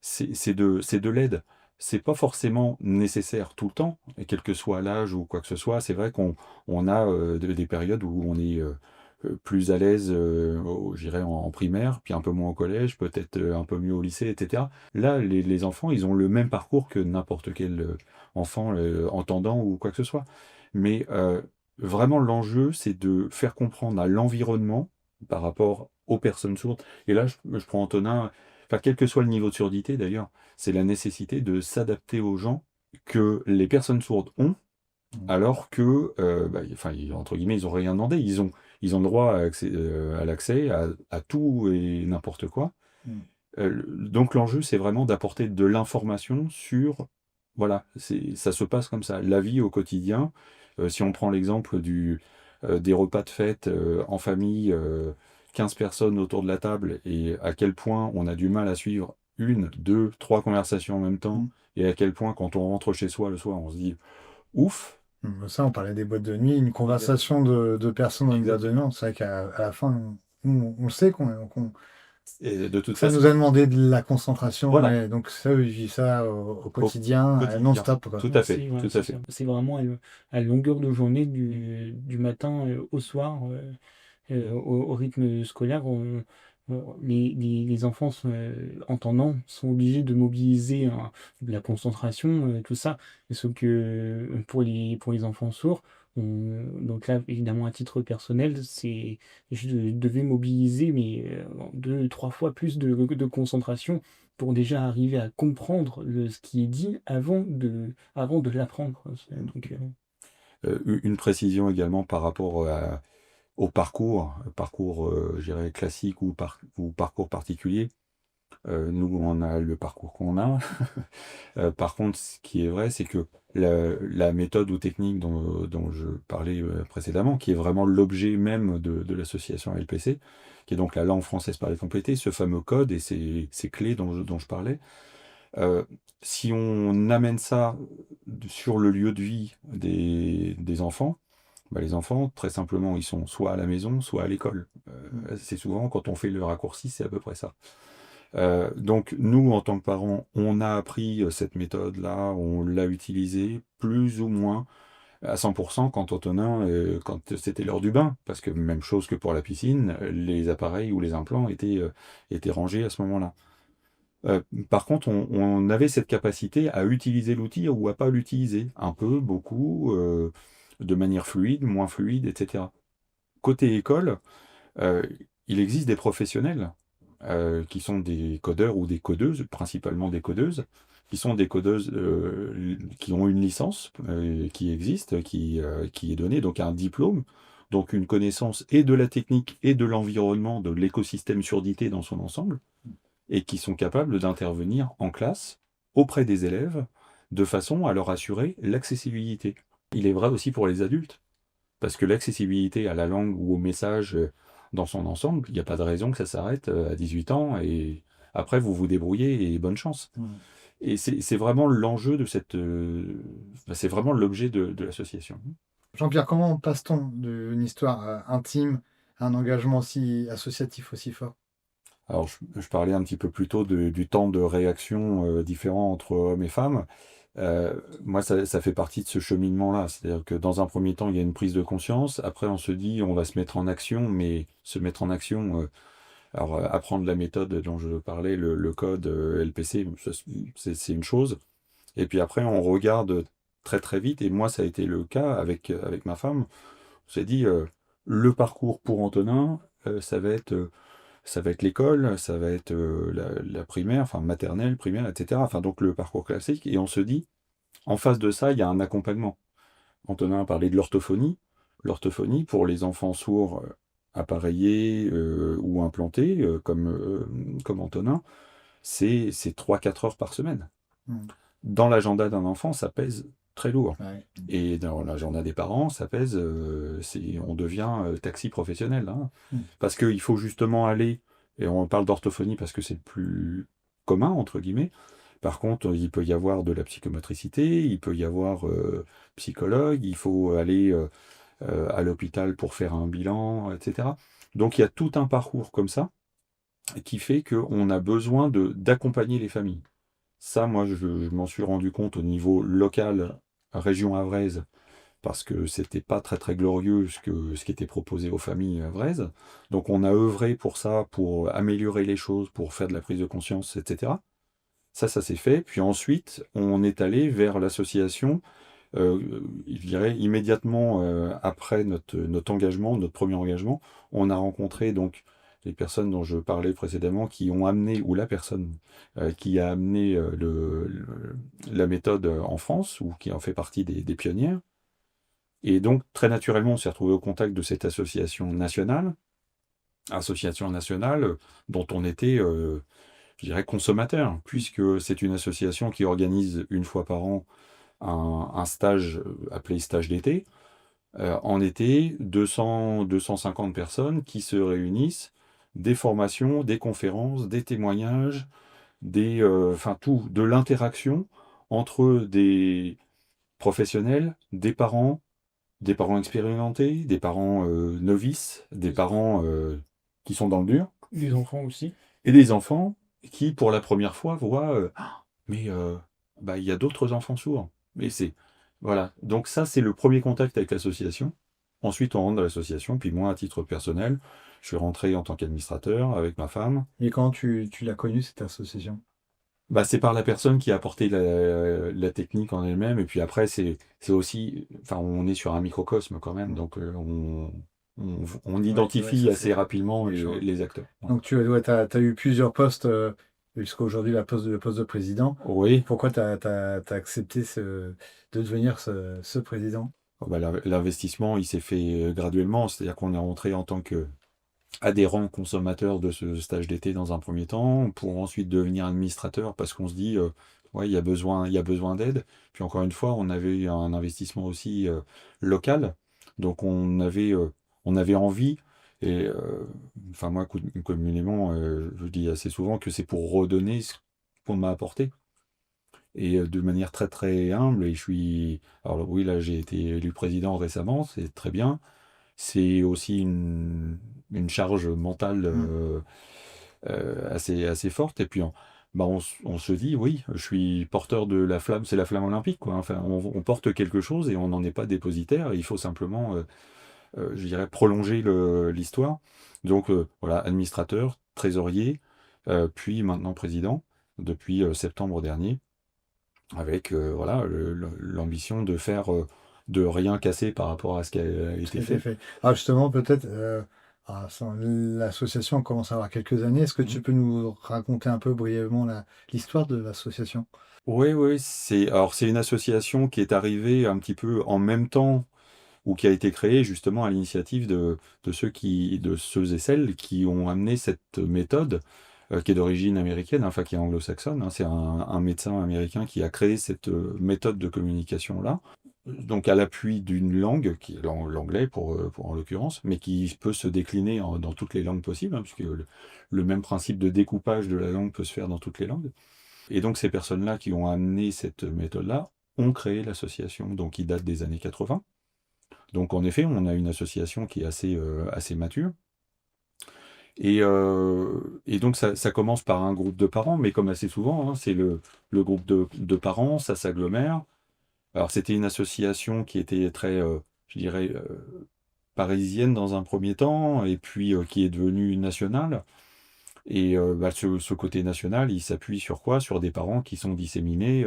c'est de l'aide. C'est pas forcément nécessaire tout le temps, et quel que soit l'âge ou quoi que ce soit. C'est vrai qu'on a des périodes où on est plus à l'aise, je dirais, en primaire, puis un peu moins au collège, peut-être un peu mieux au lycée, etc. Là, les enfants, ils ont le même parcours que n'importe quel enfant entendant ou quoi que ce soit. Mais vraiment, l'enjeu, c'est de faire comprendre à l'environnement par rapport aux personnes sourdes. Et là, je prends Antonin, enfin, quel que soit le niveau de surdité d'ailleurs, c'est la nécessité de s'adapter aux gens que les personnes sourdes ont, alors que, bah, enfin, entre guillemets, ils n'ont rien demandé. Ils ont le droit à l'accès à tout et n'importe quoi. Mm. Donc l'enjeu, c'est vraiment d'apporter de l'information sur, voilà, ça se passe comme ça, la vie au quotidien. Si on prend l'exemple des repas de fête en famille, 15 personnes autour de la table, et à quel point on a du mal à suivre une, deux, trois conversations en même temps, Mm. et à quel point quand on rentre chez soi le soir, on se dit, ouf, Ça, on parlait des boîtes de nuit, une conversation de personnes dans une boîte de nuit. C'est vrai qu'à la fin, on sait et de toute ça façon, nous a demandé de la concentration. voilà, Ouais, donc ça, je vis ça au au quotidien, quotidien, non-stop, quoi. tout à fait, C'est ouais, tout c'est à ça. fait. C'est vraiment à longueur de journée, du matin au soir, au rythme scolaire. Les enfants entendants sont obligés de mobiliser de la concentration, tout ça. Sauf que pour les enfants sourds, donc là, évidemment, à titre personnel, je devais mobiliser mais deux, trois fois plus de concentration pour déjà arriver à comprendre ce qui est dit avant de l'apprendre. Donc, Une précision également par rapport au parcours, je dirais classique ou parcours particulier. Nous, on a le parcours qu'on a. Par contre, ce qui est vrai, c'est que la méthode ou technique dont je parlais précédemment, qui est vraiment l'objet même de l'association LPC, qui est donc la langue française parlée complétée, ce fameux code et ces clés dont je parlais, euh, si on amène ça sur le lieu de vie des enfants, bah, les enfants, très simplement, ils sont soit à la maison, soit à l'école. C'est souvent, quand on fait le raccourci, c'est à peu près ça. Donc nous, en tant que parents, on a appris cette méthode-là, on l'a utilisée plus ou moins. à 100% quand c'était l'heure du bain, parce que même chose que pour la piscine, les appareils ou les implants étaient rangés à ce moment-là. Euh, Par contre, on avait cette capacité à utiliser l'outil ou à pas l'utiliser, un peu, beaucoup, de manière fluide, moins fluide, etc. Côté école, euh, il existe des professionnels qui sont des codeurs ou des codeuses, principalement des codeuses, qui sont des codeuses qui ont une licence qui existe, qui est donnée, donc un diplôme, donc une connaissance et de la technique et de l'environnement, de l'écosystème surdité dans son ensemble, et qui sont capables d'intervenir en classe auprès des élèves de façon à leur assurer l'accessibilité. Il est vrai aussi pour les adultes. Parce que l'accessibilité à la langue ou au message dans son ensemble, il n'y a pas de raison que ça s'arrête à 18 ans et après vous vous débrouillez et bonne chance. Mmh. Et c'est vraiment l'enjeu de c'est vraiment l'objet de l'association. Jean-Pierre, comment passe-t-on d'une histoire intime à un engagement aussi associatif aussi fort? Alors je parlais un petit peu plus tôt du temps de réaction différent entre hommes et femmes. Moi, ça fait partie de ce cheminement-là. C'est-à-dire que dans un premier temps, il y a une prise de conscience. Après, on se dit, on va se mettre en action, mais se mettre en action, apprendre la méthode dont je parlais, le code LPC, c'est une chose. Et puis après, on regarde très très vite. Et moi, ça a été le cas avec ma femme. On s'est dit, le parcours pour Antonin, ça va être l'école, ça va être la primaire, enfin maternelle, primaire, etc. Enfin, donc le parcours classique. Et on se dit, en face de ça, il y a un accompagnement. Antonin a parlé de l'orthophonie. L'orthophonie, pour les enfants sourds appareillés ou implantés, comme Antonin, c'est 3-4 heures par semaine. Mmh. Dans l'agenda d'un enfant, ça pèse très lourd. Ouais. Et dans l'agenda des parents, ça pèse, on devient taxi professionnel. Hein. Mmh. Parce qu'il faut justement aller, et on parle d'orthophonie parce que c'est le plus commun, entre guillemets. Par contre, il peut y avoir de la psychomotricité, il peut y avoir psychologue, il faut aller à l'hôpital pour faire un bilan, etc. Donc il y a tout un parcours comme ça qui fait qu'on a besoin d'accompagner les familles. Ça, moi, je m'en suis rendu compte au niveau local, région havraise, parce que c'était pas très très glorieux ce qui était proposé aux familles havraises. Donc on a œuvré pour ça, pour améliorer les choses, pour faire de la prise de conscience, etc. Ça s'est fait. Puis ensuite, on est allé vers l'association, je dirais immédiatement après notre engagement, notre premier engagement. On a rencontré donc les personnes dont je parlais précédemment qui ont amené, ou la personne qui a amené la méthode en France, ou qui en fait partie des pionnières. Et donc, très naturellement, on s'est retrouvé au contact de cette association nationale dont on était, je dirais, consommateur, puisque c'est une association qui organise une fois par an un stage appelé stage d'été. En été, 250 personnes qui se réunissent, des formations, des conférences, des témoignages, enfin tout, de l'interaction entre des professionnels, des parents expérimentés, des parents novices, des parents qui sont dans le dur, Les enfants aussi. et des enfants qui, pour la première fois, voient mais il y a d'autres enfants sourds. Mais voilà. Donc ça, c'est le premier contact avec l'association. Ensuite, on rentre dans l'association. Puis moi, à titre personnel, je suis rentré en tant qu'administrateur avec ma femme. Et comment tu l'as connue, cette association? C'est par la personne qui a apporté la technique en elle-même. Et puis après, c'est aussi... Enfin, on est sur un microcosme quand même. Donc, on identifie ça, assez c'est rapidement quelque chose. les acteurs. Donc tu as eu plusieurs postes jusqu'à aujourd'hui, le poste de président. Oui. Pourquoi tu as accepté de devenir ce président? L'investissement, il s'est fait graduellement. C'est-à-dire qu'on est rentré en tant qu'adhérent consommateur de ce stage d'été dans un premier temps, pour ensuite devenir administrateur, parce qu'on se dit, ouais, il y a besoin d'aide. Puis encore une fois, on avait un investissement aussi local. Donc on avait envie, et enfin moi, communément, je dis assez souvent que c'est pour redonner ce qu'on m'a apporté. Et de manière très très humble, et alors oui, là j'ai été élu président récemment, c'est très bien. C'est aussi une charge mentale assez forte. Et puis bah, on se dit, oui, je suis porteur de la flamme, c'est la flamme olympique, quoi. Enfin, on porte quelque chose et on n'en est pas dépositaire. Et il faut simplement, je dirais, prolonger l'histoire. Donc, voilà, administrateur, trésorier, puis maintenant président, depuis septembre dernier, avec voilà, l'ambition de faire, de rien casser par rapport à ce qui a Ce qui été a été fait. fait. Alors justement, peut-être, l'association commence à avoir quelques années. Est-ce que tu Mhm. peux nous raconter un peu brièvement l'histoire de l'association? Oui, oui, c'est une association qui est arrivée un petit peu en même temps ou qui a été créée justement à l'initiative de ceux et celles qui ont amené cette méthode qui est d'origine américaine, enfin qui est anglo-saxonne, hein. C'est un médecin américain qui a créé cette méthode de communication-là, donc à l'appui d'une langue, qui est l'anglais pour en l'occurrence, mais qui peut se décliner dans toutes les langues possibles, hein, puisque le même principe de découpage de la langue peut se faire dans toutes les langues. Et donc ces personnes-là qui ont amené cette méthode-là ont créé l'association, donc qui date des années 80. Donc en effet, on a une association qui est assez mature. Et donc ça commence par un groupe de parents, mais comme assez souvent, hein, c'est le groupe de parents, ça s'agglomère. Alors c'était une association qui était très, je dirais, parisienne dans un premier temps, et puis qui est devenue nationale. Et bah, ce côté national, il s'appuie sur quoi? Sur des parents qui sont disséminés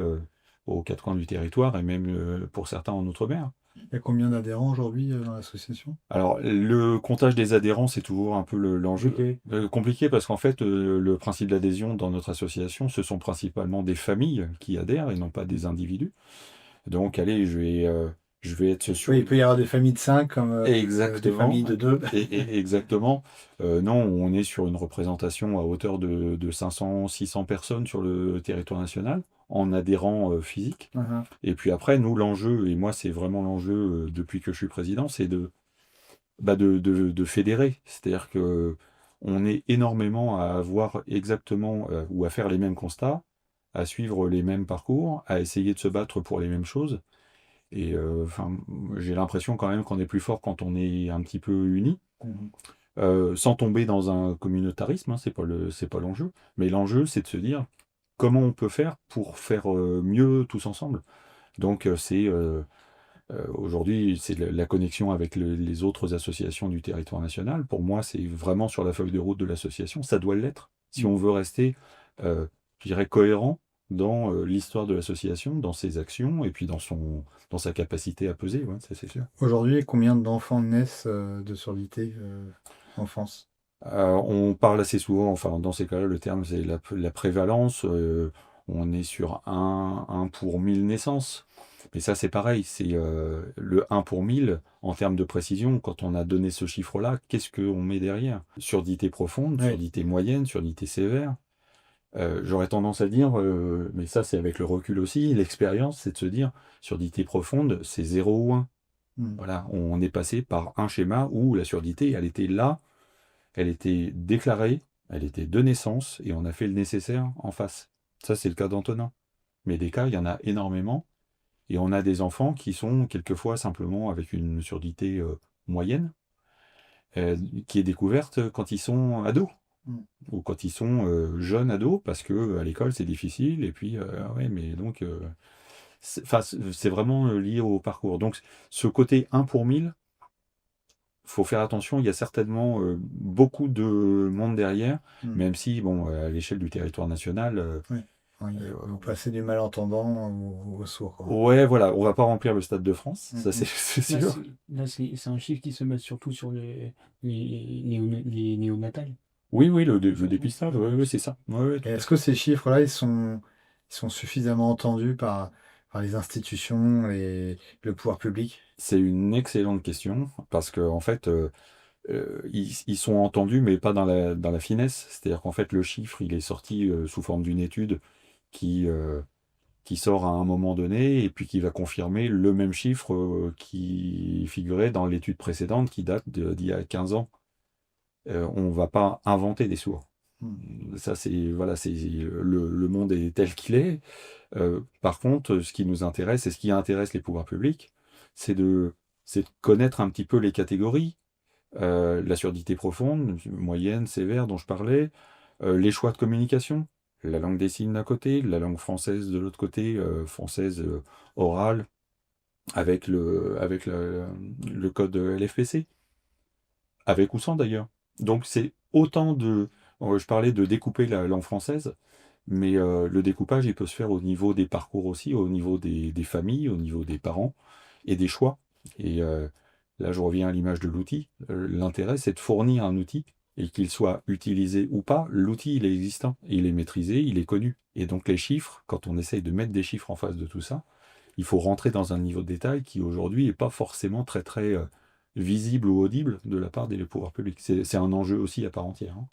aux quatre coins du territoire, et même pour certains en Outre-mer. Il y a combien d'adhérents aujourd'hui dans l'association? Alors, le comptage des adhérents, c'est toujours un peu l'enjeu. Compliqué. Compliqué parce qu'en fait, le principe d'adhésion dans notre association, ce sont principalement des familles qui adhèrent et non pas des individus. Donc, allez, je vais être sur Oui, il peut y avoir des familles de 5 comme des exactement. familles de 2. Exactement. Non, on est sur une représentation à hauteur de 500, 600 personnes sur le territoire national en adhérents physiques. Et puis après, nous, l'enjeu, et moi, c'est vraiment l'enjeu depuis que je suis président, c'est de fédérer. C'est-à-dire que on est énormément à avoir exactement ou à faire les mêmes constats, à suivre les mêmes parcours, à essayer de se battre pour les mêmes choses. Et enfin, j'ai l'impression quand même qu'on est plus fort quand on est un petit peu unis, sans tomber dans un communautarisme, hein, c'est pas l'enjeu. Mais l'enjeu, c'est de se dire comment on peut faire pour faire mieux tous ensemble. Donc aujourd'hui, c'est la connexion avec les autres associations du territoire national. Pour moi, c'est vraiment sur la feuille de route de l'association. Ça doit l'être. Si on veut rester, je dirais, cohérent dans l'histoire de l'association, dans ses actions et puis dans sa capacité à peser, ouais, ça c'est sûr. Aujourd'hui, combien d'enfants naissent de surdité en France? On parle assez souvent, enfin dans ces cas-là, le terme c'est la prévalence. On est sur 1 pour 1000 naissances. Mais ça, c'est pareil, c'est le 1 pour 1000 en termes de précision. Quand on a donné ce chiffre-là, qu'est-ce qu'on met derrière? Surdité profonde, Oui. surdité moyenne, surdité sévère. J'aurais tendance à dire, mais ça c'est avec le recul aussi, l'expérience, c'est de se dire, surdité profonde, c'est 0 ou 1. Voilà, on est passé par un schéma où la surdité, elle était là, elle était déclarée, elle était de naissance, et on a fait le nécessaire en face. Ça, c'est le cas d'Antonin. Mais des cas, il y en a énormément. Et on a des enfants qui sont quelquefois simplement avec une surdité moyenne, qui est découverte quand ils sont ados, ou quand ils sont jeunes ados, parce que à l'école c'est difficile, et puis ouais, mais donc c'est vraiment lié au parcours. Donc ce côté 1 pour 1000, faut faire attention, il y a certainement beaucoup de monde derrière, même si, bon, à l'échelle du territoire national, Oui. Vous passez du malentendant au sourd, quoi. ouais, voilà, on va pas remplir le Stade de France, ça c'est Là, sûr. c'est un chiffre qui se base surtout sur les néonatales. Oui, le dépistage, ouais, c'est ça. Ouais, tout Et à est-ce que ces chiffres-là, ils sont suffisamment entendus par les institutions et le pouvoir public? C'est une excellente question, parce que en fait, ils sont entendus, mais pas dans la finesse. C'est-à-dire qu'en fait, le chiffre, il est sorti sous forme d'une étude qui sort à un moment donné, et puis qui va confirmer le même chiffre qui figurait dans l'étude précédente, qui date d'il y a 15 ans. On va pas inventer des sourds. Ça, voilà, le monde est tel qu'il est. Par contre, ce qui nous intéresse et ce qui intéresse les pouvoirs publics, c'est de connaître un petit peu les catégories. La surdité profonde, moyenne, sévère, dont je parlais, les choix de communication, la langue des signes d'un côté, la langue française de l'autre côté, française orale, avec le code LFPC, avec ou sans d'ailleurs. Donc c'est autant de... Je parlais de découper la langue française, mais le découpage, il peut se faire au niveau des parcours aussi, au niveau des familles, au niveau des parents et des choix. Et là, je reviens à l'image de l'outil. L'intérêt, c'est de fournir un outil et qu'il soit utilisé ou pas. L'outil, il est existant, il est maîtrisé, il est connu. Et donc les chiffres, quand on essaye de mettre des chiffres en face de tout ça, il faut rentrer dans un niveau de détail qui aujourd'hui n'est pas forcément très très visible ou audible de la part des pouvoirs publics. C'est un enjeu aussi à part entière, hein.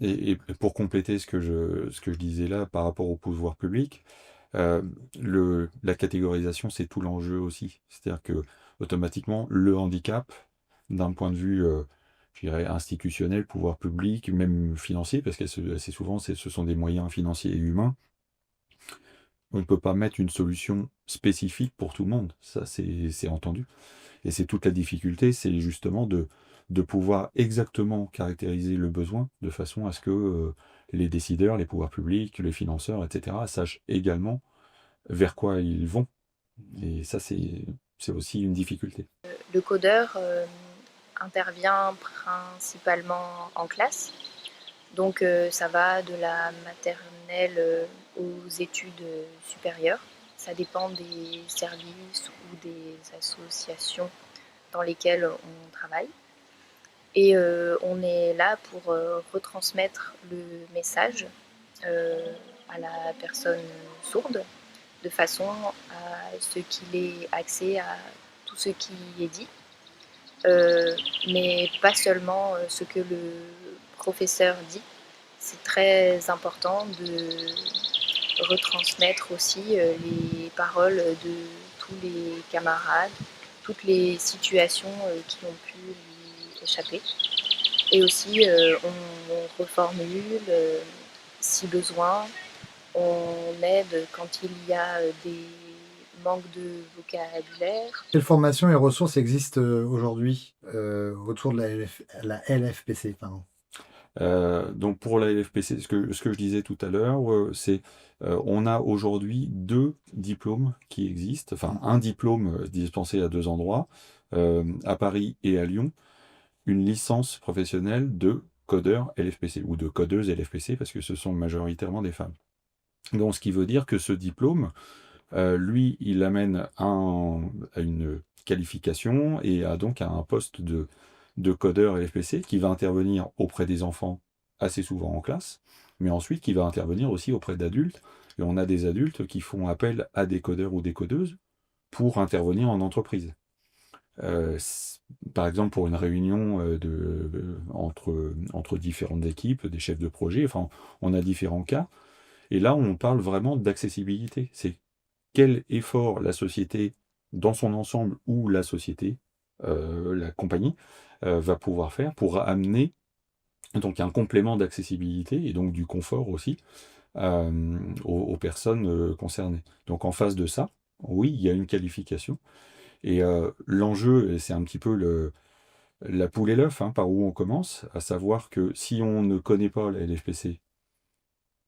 Et pour compléter ce que je disais là par rapport au pouvoir public, la catégorisation, c'est tout l'enjeu aussi. C'est-à-dire que automatiquement, le handicap, d'un point de vue, je dirais, institutionnel, pouvoir public, même financier, parce qu'assez souvent, ce sont des moyens financiers et humains, on ne peut pas mettre une solution spécifique pour tout le monde. Ça, c'est entendu. Et c'est toute la difficulté, c'est justement de pouvoir exactement caractériser le besoin de façon à ce que les décideurs, les pouvoirs publics, les financeurs, etc., sachent également vers quoi ils vont. Et ça, c'est aussi une difficulté. Le codeur intervient principalement en classe. Donc ça va de la maternelle aux études supérieures. Ça dépend des services ou des associations dans lesquelles on travaille. Et on est là pour retransmettre le message à la personne sourde de façon à ce qu'il ait accès à tout ce qui est dit, mais pas seulement ce que le professeur dit. C'est très important de retransmettre aussi les paroles de tous les camarades, toutes les situations qui ont pu lui échapper. Et aussi, on reformule si besoin, on aide quand il y a des manques de vocabulaire. Quelles formations et ressources existent aujourd'hui autour de la LFPC, pardon. Donc pour la LFPC, ce que je disais tout à l'heure, c'est on a aujourd'hui 2 diplômes qui existent, enfin un diplôme dispensé à 2 endroits, à Paris et à Lyon, une licence professionnelle de codeur LFPC ou de codeuse LFPC parce que ce sont majoritairement des femmes. Donc ce qui veut dire que ce diplôme, lui, il amène à une qualification et donc à un poste de codeur LFPC qui va intervenir auprès des enfants assez souvent en classe, mais ensuite qui va intervenir aussi auprès d'adultes. Et on a des adultes qui font appel à des codeurs ou des codeuses pour intervenir en entreprise. Par exemple, pour une réunion entre différentes équipes, des chefs de projet, enfin, on a différents cas. Et là, on parle vraiment d'accessibilité. C'est quel effort la société, dans son ensemble, ou la société, la compagnie, va pouvoir faire pour amener donc un complément d'accessibilité et donc du confort aussi aux personnes concernées. Donc en face de ça, oui, il y a une qualification. Et l'enjeu, c'est un petit peu la poule et l'œuf, hein, par où on commence, à savoir que si on ne connaît pas la LFPC,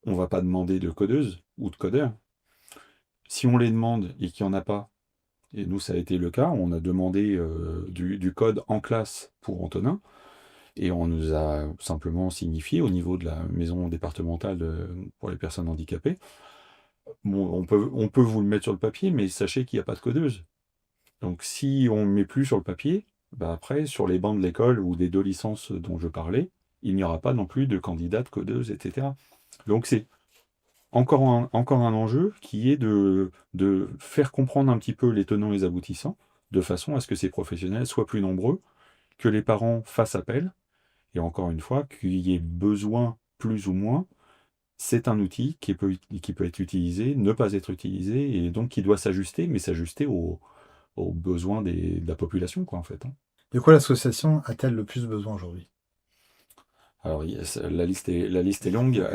on ne va pas demander de codeuse ou de codeur. Si on les demande et qu'il n'y en a pas, et nous ça a été le cas, on a demandé du code en classe pour Antonin, et on nous a simplement signifié au niveau de la maison départementale pour les personnes handicapées, bon, on peut vous le mettre sur le papier, mais sachez qu'il n'y a pas de codeuse. Donc si on ne met plus sur le papier, bah après, sur les bancs de l'école ou des 2 licences dont je parlais, il n'y aura pas non plus de candidats, de codeuses, etc. Donc c'est encore un enjeu qui est de faire comprendre un petit peu les tenants et les aboutissants, de façon à ce que ces professionnels soient plus nombreux, que les parents fassent appel, et encore une fois, qu'il y ait besoin plus ou moins, c'est un outil qui peut être utilisé, ne pas être utilisé, et donc qui doit s'ajuster, mais s'ajuster aux besoins de la population, quoi, en fait, hein. De quoi l'association a-t-elle le plus besoin aujourd'hui? Alors, la liste est longue.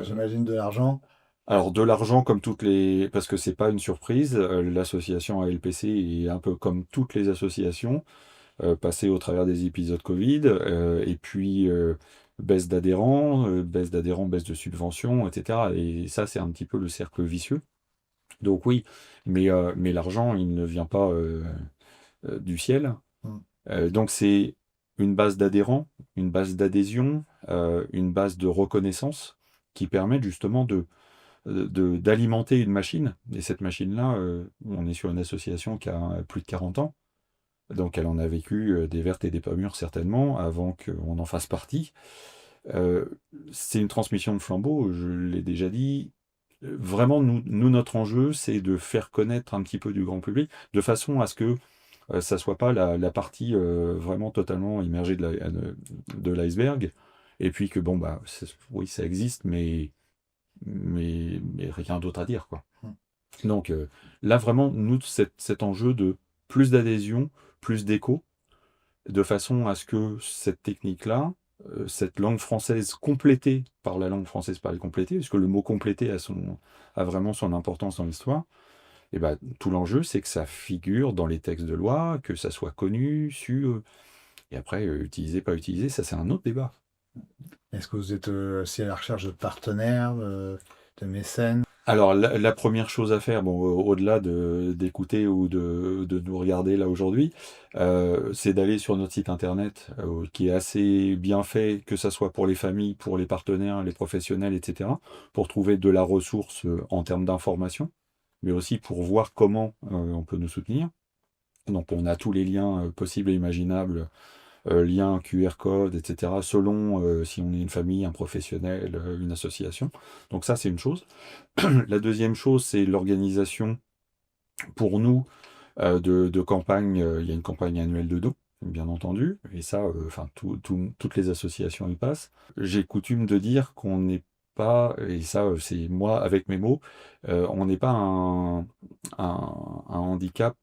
J'imagine de l'argent. Alors, de l'argent comme parce que c'est pas une surprise, l'association ALPC est un peu comme toutes les associations, passée au travers des épisodes Covid, et puis baisse d'adhérents, baisse de subventions, etc. Et ça, c'est un petit peu le cercle vicieux. Donc oui, mais l'argent, il ne vient pas du ciel. Mm. Donc c'est une base d'adhérents, une base d'adhésion, une base de reconnaissance qui permet justement d'alimenter une machine. Et cette machine-là, on est sur une association qui a plus de 40 ans. Donc elle en a vécu des vertes et des pas mûres certainement avant qu'on en fasse partie. Euh, c'est une transmission de flambeau, je l'ai déjà dit. Vraiment, notre enjeu, c'est de faire connaître un petit peu du grand public, de façon à ce que ça soit pas la partie vraiment totalement immergée de l'iceberg, et puis que bon bah oui ça existe, mais rien d'autre à dire quoi. Donc là vraiment nous cet enjeu de plus d'adhésion, plus d'écho, de façon à ce que cette technique-là, cette langue française complétée par la langue française par les complétée, puisque le mot complété a vraiment son importance dans l'histoire, et ben, tout l'enjeu, c'est que ça figure dans les textes de loi, que ça soit connu, su, et après, utilisé, pas utilisé, ça c'est un autre débat. Est-ce que vous êtes aussi à la recherche de partenaires, de mécènes? Alors, la première chose à faire, bon, au-delà d'écouter ou de nous regarder là aujourd'hui, c'est d'aller sur notre site internet, qui est assez bien fait, que ça soit pour les familles, pour les partenaires, les professionnels, etc., pour trouver de la ressource en termes d'information, mais aussi pour voir comment on peut nous soutenir. Donc, on a tous les liens possibles et imaginables, liens QR code, etc., selon si on est une famille, un professionnel, une association. Donc ça, c'est une chose. La deuxième chose, c'est l'organisation pour nous de campagnes. Il y a une campagne annuelle de dons, bien entendu, et ça, enfin, toutes les associations y passent. J'ai coutume de dire qu'on n'est pas, et ça, c'est moi avec mes mots, on n'est pas un handicap.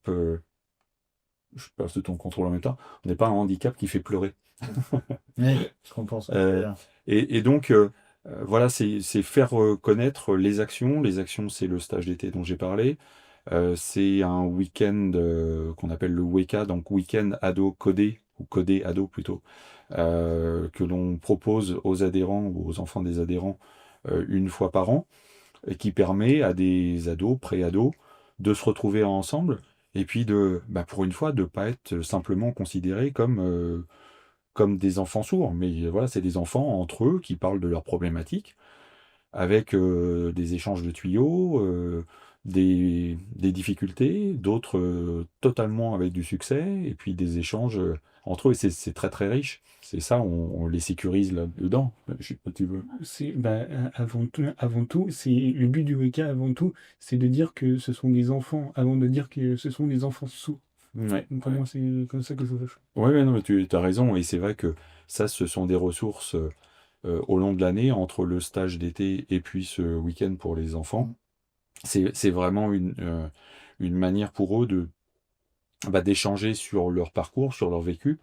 Je passe de ton contrôle en même temps. On n'est pas un handicap qui fait pleurer. Oui, je comprends ça. Et donc, voilà, c'est faire connaître les actions. Les actions, c'est le stage d'été dont j'ai parlé. C'est un week-end qu'on appelle le WECA, donc week-end ado codé, ou codé ado plutôt, que l'on propose aux adhérents ou aux enfants des adhérents une fois par an, et qui permet à des ados, pré-ados, de se retrouver ensemble, et puis pour une fois, de ne pas être simplement considérés comme des enfants sourds. Mais voilà, c'est des enfants entre eux qui parlent de leurs problématiques, avec des échanges de tuyaux, des difficultés, d'autres totalement avec du succès, et puis des échanges entre eux, et c'est très très riche. C'est ça, on les sécurise là-dedans. Je sais pas, tu veux. Avant tout, c'est le but du WECA avant tout, c'est de dire que ce sont des enfants, avant de dire que ce sont des enfants sourds. Ouais. Pour moi, c'est comme ça que je fais. Ouais, non, mais tu as raison, et c'est vrai que ça, ce sont des ressources au long de l'année, entre le stage d'été et puis ce week-end pour les enfants. C'est vraiment une manière pour eux d'échanger sur leur parcours, sur leur vécu,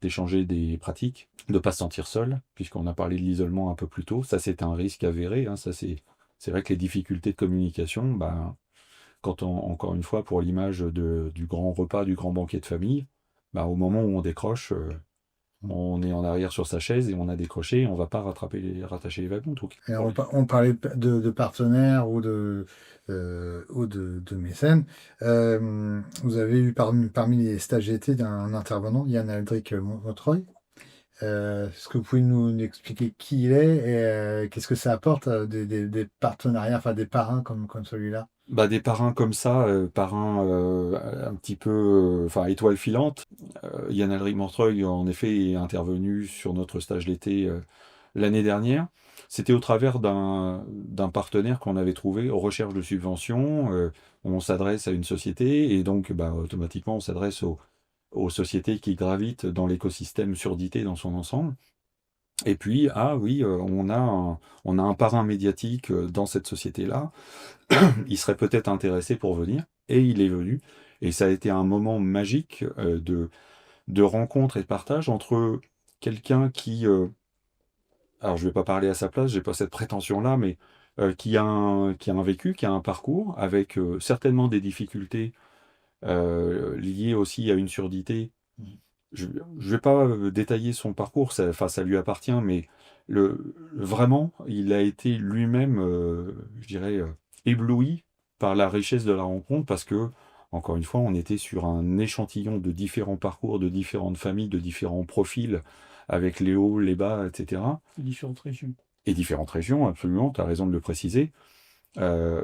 d'échanger des pratiques, de ne pas se sentir seul, puisqu'on a parlé de l'isolement un peu plus tôt. Ça, c'est un risque avéré, hein, c'est vrai que les difficultés de communication, encore une fois, pour l'image du grand repas, du grand banquet de famille, au moment où on décroche, on est en arrière sur sa chaise et on a décroché, et on ne va pas rattacher les wagons. Alors, on parlait de partenaires ou de mécènes. Vous avez eu parmi les stages d'été d'un intervenant, Yann Aldric Montreuil. Est-ce que vous pouvez nous expliquer qui il est et qu'est-ce que ça apporte des partenariats, enfin des parrains comme celui-là? Des parrains comme ça, parrains un petit peu, étoile filante. Yann Aldric Montreuil, en effet, est intervenu sur notre stage d'été l'année dernière. C'était au travers d'un partenaire qu'on avait trouvé aux recherches de subventions. On s'adresse à une société, et donc automatiquement on s'adresse aux sociétés qui gravitent dans l'écosystème surdité dans son ensemble. Et puis, on a un parrain médiatique dans cette société-là. Il serait peut-être intéressé pour venir, et il est venu. Et ça a été un moment magique de rencontre et de partage entre quelqu'un qui, alors je ne vais pas parler à sa place, j'ai pas cette prétention-là, mais qui a un vécu, qui a un parcours, avec certainement des difficultés liées aussi à une surdité je ne vais pas détailler son parcours, ça lui appartient, mais vraiment, il a été lui-même, je dirais, ébloui par la richesse de la rencontre, parce que, encore une fois, on était sur un échantillon de différents parcours, de différentes familles, de différents profils, avec les hauts, les bas, etc. Différentes régions. Et différentes régions, absolument, tu as raison de le préciser, euh,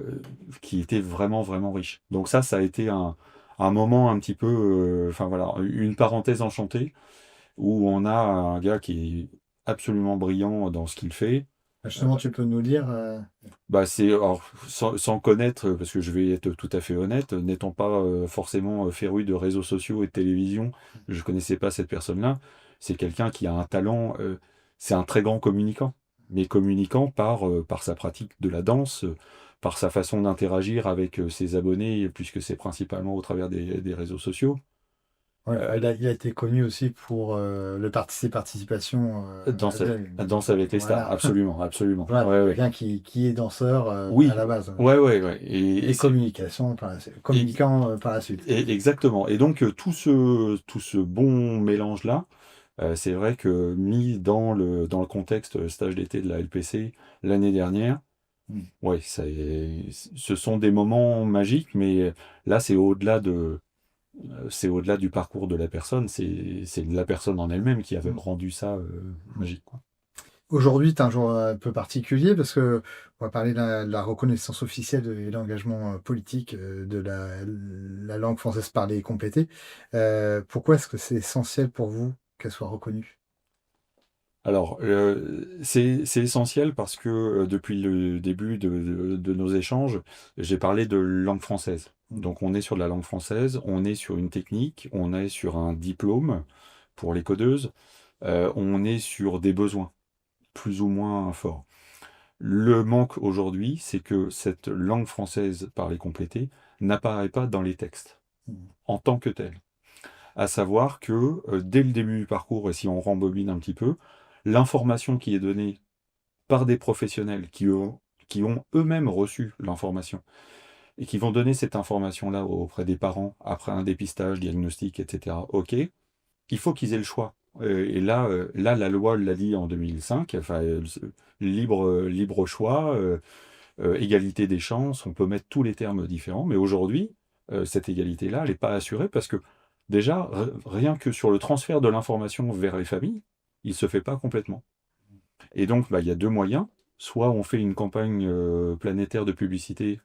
qui étaient vraiment, vraiment riches. Donc ça a été un moment un petit peu, enfin voilà, une parenthèse enchantée, où on a un gars qui est absolument brillant dans ce qu'il fait. Justement, tu peux nous dire. Bah alors, sans connaître, parce que je vais être tout à fait honnête, n'étant pas forcément féru de réseaux sociaux et de télévision, je connaissais pas cette personne-là. C'est quelqu'un qui a un talent, c'est un très grand communicant, mais communicant par sa pratique de la danse, par sa façon d'interagir avec ses abonnés, puisque c'est principalement au travers des réseaux sociaux. Ouais, il a été connu aussi pour ses participations Danse, danse avec les stars, voilà. absolument, absolument. Voilà, Ouais, ouais. quelqu'un qui est danseur Oui, à la base. ouais, ouais, ouais. Et communicant par la suite. Exactement. Et donc, tout ce bon mélange-là, c'est vrai que mis dans le contexte stage d'été de la LPC l'année dernière, ouais, ce sont des moments magiques, mais là, c'est au-delà du parcours de la personne, c'est la personne en elle-même qui avait rendu ça magique, quoi. Aujourd'hui, tu as un jour un peu particulier parce que on va parler de la reconnaissance officielle et l'engagement politique de la langue française parlée et complétée. Pourquoi est-ce que c'est essentiel pour vous qu'elle soit reconnue? Alors, c'est essentiel parce que depuis le début de nos échanges, j'ai parlé de langue française. Donc, on est sur de la langue française, on est sur une technique, on est sur un diplôme pour les codeuses, on est sur des besoins plus ou moins forts. Le manque aujourd'hui, c'est que cette langue française parlée complétée n'apparaît pas dans les textes en tant que telle. À savoir que dès le début du parcours, et si on rembobine un petit peu, l'information qui est donnée par des professionnels qui ont eux-mêmes reçu l'information et qui vont donner cette information-là auprès des parents après un dépistage, diagnostic, etc. Ok, il faut qu'ils aient le choix. Et là, la loi l'a dit en 2005, enfin, libre choix, égalité des chances, on peut mettre tous les termes différents, mais aujourd'hui, cette égalité-là, elle n'est pas assurée parce que déjà, rien que sur le transfert de l'information vers les familles, il ne se fait pas complètement. Et donc, bah, il y a deux moyens. Soit on fait une campagne planétaire de publicité,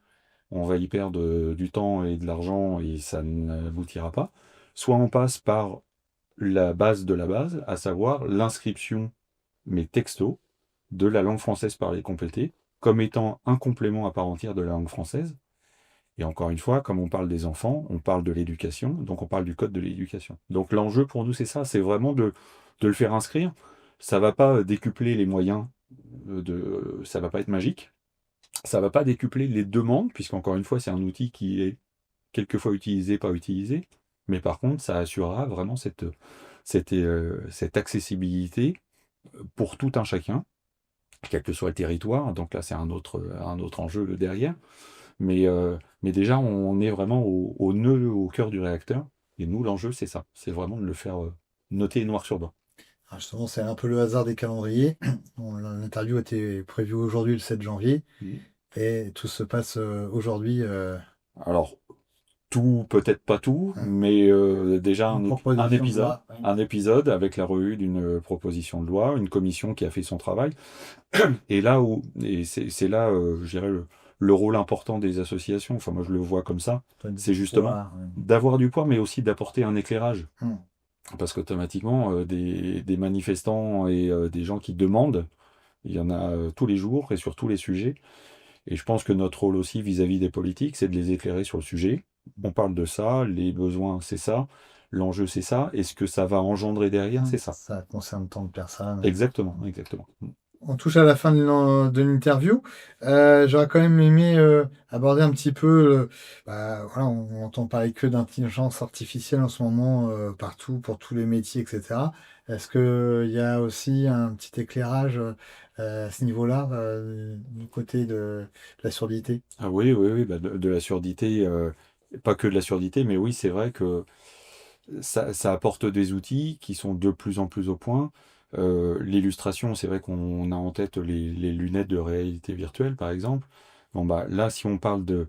on va y perdre du temps et de l'argent et ça n'aboutira pas. Soit on passe par la base de la base, à savoir l'inscription, mais texto, de la langue française parlée complétée, comme étant un complément à part entière de la langue française. Et encore une fois, comme on parle des enfants, on parle de l'éducation, donc on parle du code de l'éducation. Donc l'enjeu pour nous, c'est ça, c'est vraiment de le faire inscrire. Ça va pas décupler les moyens, ça va pas être magique. Ça va pas décupler les demandes, puisqu'encore une fois, c'est un outil qui est quelquefois utilisé, pas utilisé. Mais par contre, ça assurera vraiment cette accessibilité pour tout un chacun, quel que soit le territoire. Donc là, c'est un autre enjeu derrière. Mais déjà, on est vraiment au nœud, au cœur du réacteur. Et nous, l'enjeu, c'est ça. C'est vraiment de le faire noter noir sur blanc. Alors justement, c'est un peu le hasard des calendriers. Bon, l'interview était prévue aujourd'hui, le 7 janvier, et tout se passe aujourd'hui. Alors, tout, peut-être pas tout, mais déjà un épisode avec la revue d'une proposition de loi, une commission qui a fait son travail. Et c'est là, je dirais, le rôle important des associations, enfin moi je le vois comme ça, c'est justement d'avoir du poids, mais aussi d'apporter un éclairage. Parce qu'automatiquement, des manifestants et des gens qui demandent, il y en a tous les jours et sur tous les sujets. Et je pense que notre rôle aussi vis-à-vis des politiques, c'est de les éclairer sur le sujet. On parle de ça, les besoins, c'est ça, l'enjeu, c'est ça, et ce que ça va engendrer derrière, c'est ça. Ça concerne tant de personnes. Exactement, exactement. On touche à la fin de l'interview. J'aurais quand même aimé aborder un petit peu. Voilà, on entend parler que d'intelligence artificielle en ce moment partout, pour tous les métiers, etc. Est-ce qu'il y a aussi un petit éclairage à ce niveau-là, du côté de la surdité? Ah oui, oui, oui, bah de la surdité, pas que de la surdité, mais oui, c'est vrai que ça apporte des outils qui sont de plus en plus au point. L'illustration, c'est vrai qu'on a en tête les lunettes de réalité virtuelle, par exemple. Bon, bah, là, si on parle de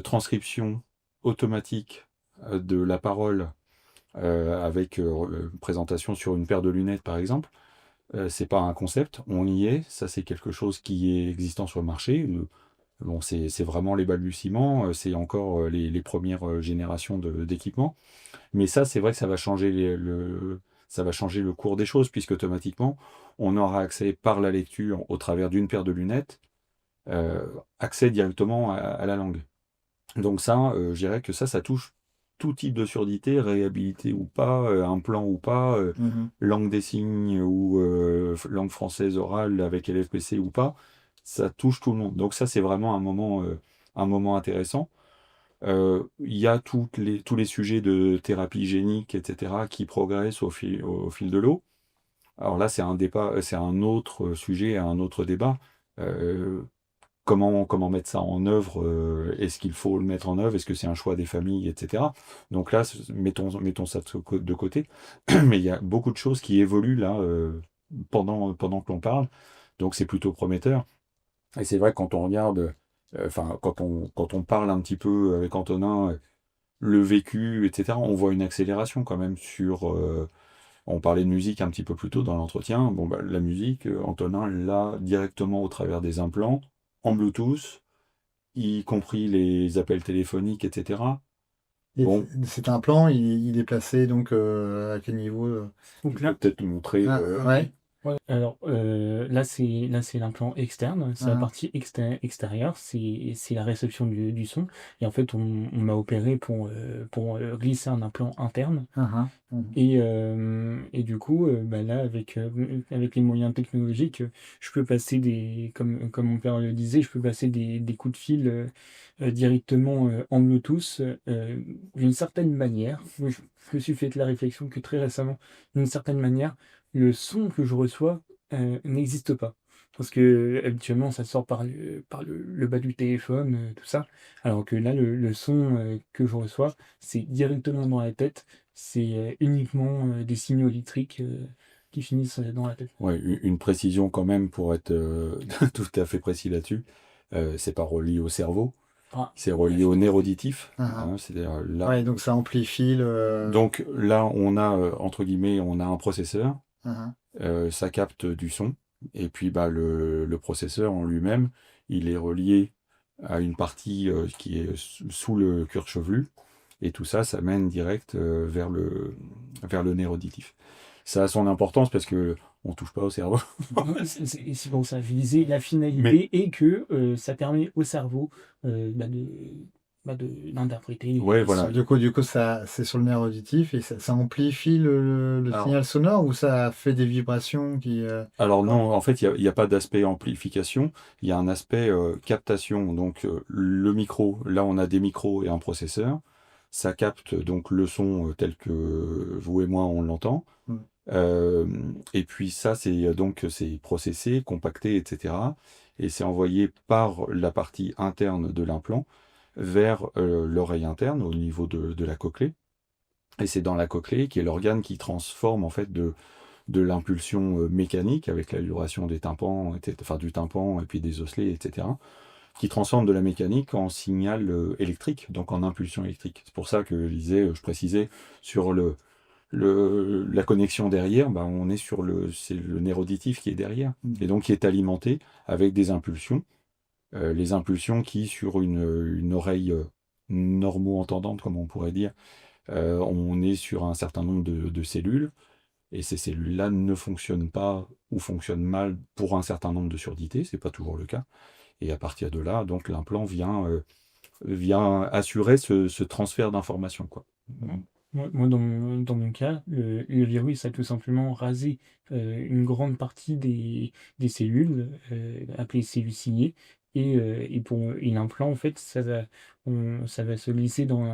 transcription automatique de la parole avec présentation sur une paire de lunettes, par exemple, c'est pas un concept, on y est, ça c'est quelque chose qui est existant sur le marché. Bon, c'est vraiment les balbutiements, c'est encore les premières générations d'équipements. Mais ça, c'est vrai que ça va changer ça va changer le cours des choses, puisque automatiquement, on aura accès par la lecture au travers d'une paire de lunettes, accès directement à la langue. Donc ça, je dirais que ça touche tout type de surdité, réhabilité ou pas, implant ou pas, Mhm. langue des signes ou langue française orale avec LFPC ou pas, ça touche tout le monde. Donc ça, c'est vraiment un moment intéressant. Il y a tous les sujets de thérapie génique, etc., qui progressent au fil de l'eau. Alors là, c'est un débat, c'est un autre sujet, un autre débat. Euh, comment mettre ça en œuvre? Est-ce qu'il faut le mettre en œuvre? Est-ce que c'est un choix des familles, etc. Donc là, mettons ça de côté. Mais il y a beaucoup de choses qui évoluent là pendant que l'on parle. Donc c'est plutôt prometteur. Et c'est vrai que quand on regarde, enfin, quand on parle un petit peu avec Antonin, le vécu, etc., on voit une accélération quand même sur. On parlait de musique un petit peu plus tôt dans l'entretien. Bon, bah, la musique, Antonin l'a directement au travers des implants, en Bluetooth, y compris les appels téléphoniques, etc. Et Bon, cet implant, il est placé donc à quel niveau Donc tu peux là, peut-être nous montrer. Ah, ouais. ouais, alors là c'est l'implant externe, c'est la Ah, partie extérieure, c'est la réception du son. Et en fait on m'a opéré pour glisser un implant interne. ah, ah, mhm. Et du coup, bah là, avec les moyens technologiques, je peux passer comme mon père le disait, je peux passer des coups de fil directement en Bluetooth d'une certaine manière. Je me suis fait la réflexion que très récemment, d'une certaine manière, le son que je reçois n'existe pas. Parce que habituellement, ça sort par le bas du téléphone, tout ça. Alors que là, le son que je reçois, c'est directement dans la tête. C'est uniquement des signaux électriques qui finissent dans la tête. Ouais, une précision quand même pour être tout à fait précis là-dessus. C'est pas relié au cerveau, Ah, c'est relié au nerf auditif. Ah, ah. Hein, c'est-à-dire là. Ouais, donc ça amplifie le. Donc là, on a, entre guillemets, on a un processeur. Ah, Ça capte du son. Et puis bah, le processeur en lui-même, il est relié à une partie qui est sous le cuir chevelu. Et tout ça, ça mène direct vers le nerf auditif. Ça a son importance parce que on touche pas au cerveau. c'est pour ça, je disais la Mais finalité est que ça permet au cerveau d'interpréter ouais, les voilà. sons. Du coup, ça, c'est sur le nerf auditif et ça amplifie le Alors, signal sonore ou ça fait des vibrations qui. alors Enfin, non, en fait, il y a pas d'aspect amplification, il y a un aspect captation. Donc le micro, là on a des micros et un processeur. Ça capte donc le son tel que vous et moi on l'entend. hmm. Euh, et puis ça, c'est processé, compacté, etc. Et c'est envoyé par la partie interne de l'implant vers l'oreille interne au niveau de la cochlée. Et c'est dans la cochlée qui est l'organe qui transforme en fait de l'impulsion mécanique avec la vibration des tympans, enfin du tympan et puis des osselets, etc. Qui transforme de la mécanique en signal électrique, donc en impulsion électrique. C'est pour ça que je précisais sur la connexion derrière, bah, c'est le nerf auditif qui est derrière, et donc qui est alimenté avec des impulsions. Les impulsions qui, sur une oreille normo-entendante, comme on pourrait dire, on est sur un certain nombre de cellules, et ces cellules-là ne fonctionnent pas ou fonctionnent mal pour un certain nombre de surdités, c'est pas toujours le cas. Et à partir de là, donc l'implant vient assurer ce transfert d'informations, quoi. Moi, dans mon cas, le virus a tout simplement rasé une grande partie des cellules, appelées cellules ciliées, et l'implant, en fait, ça va se glisser dans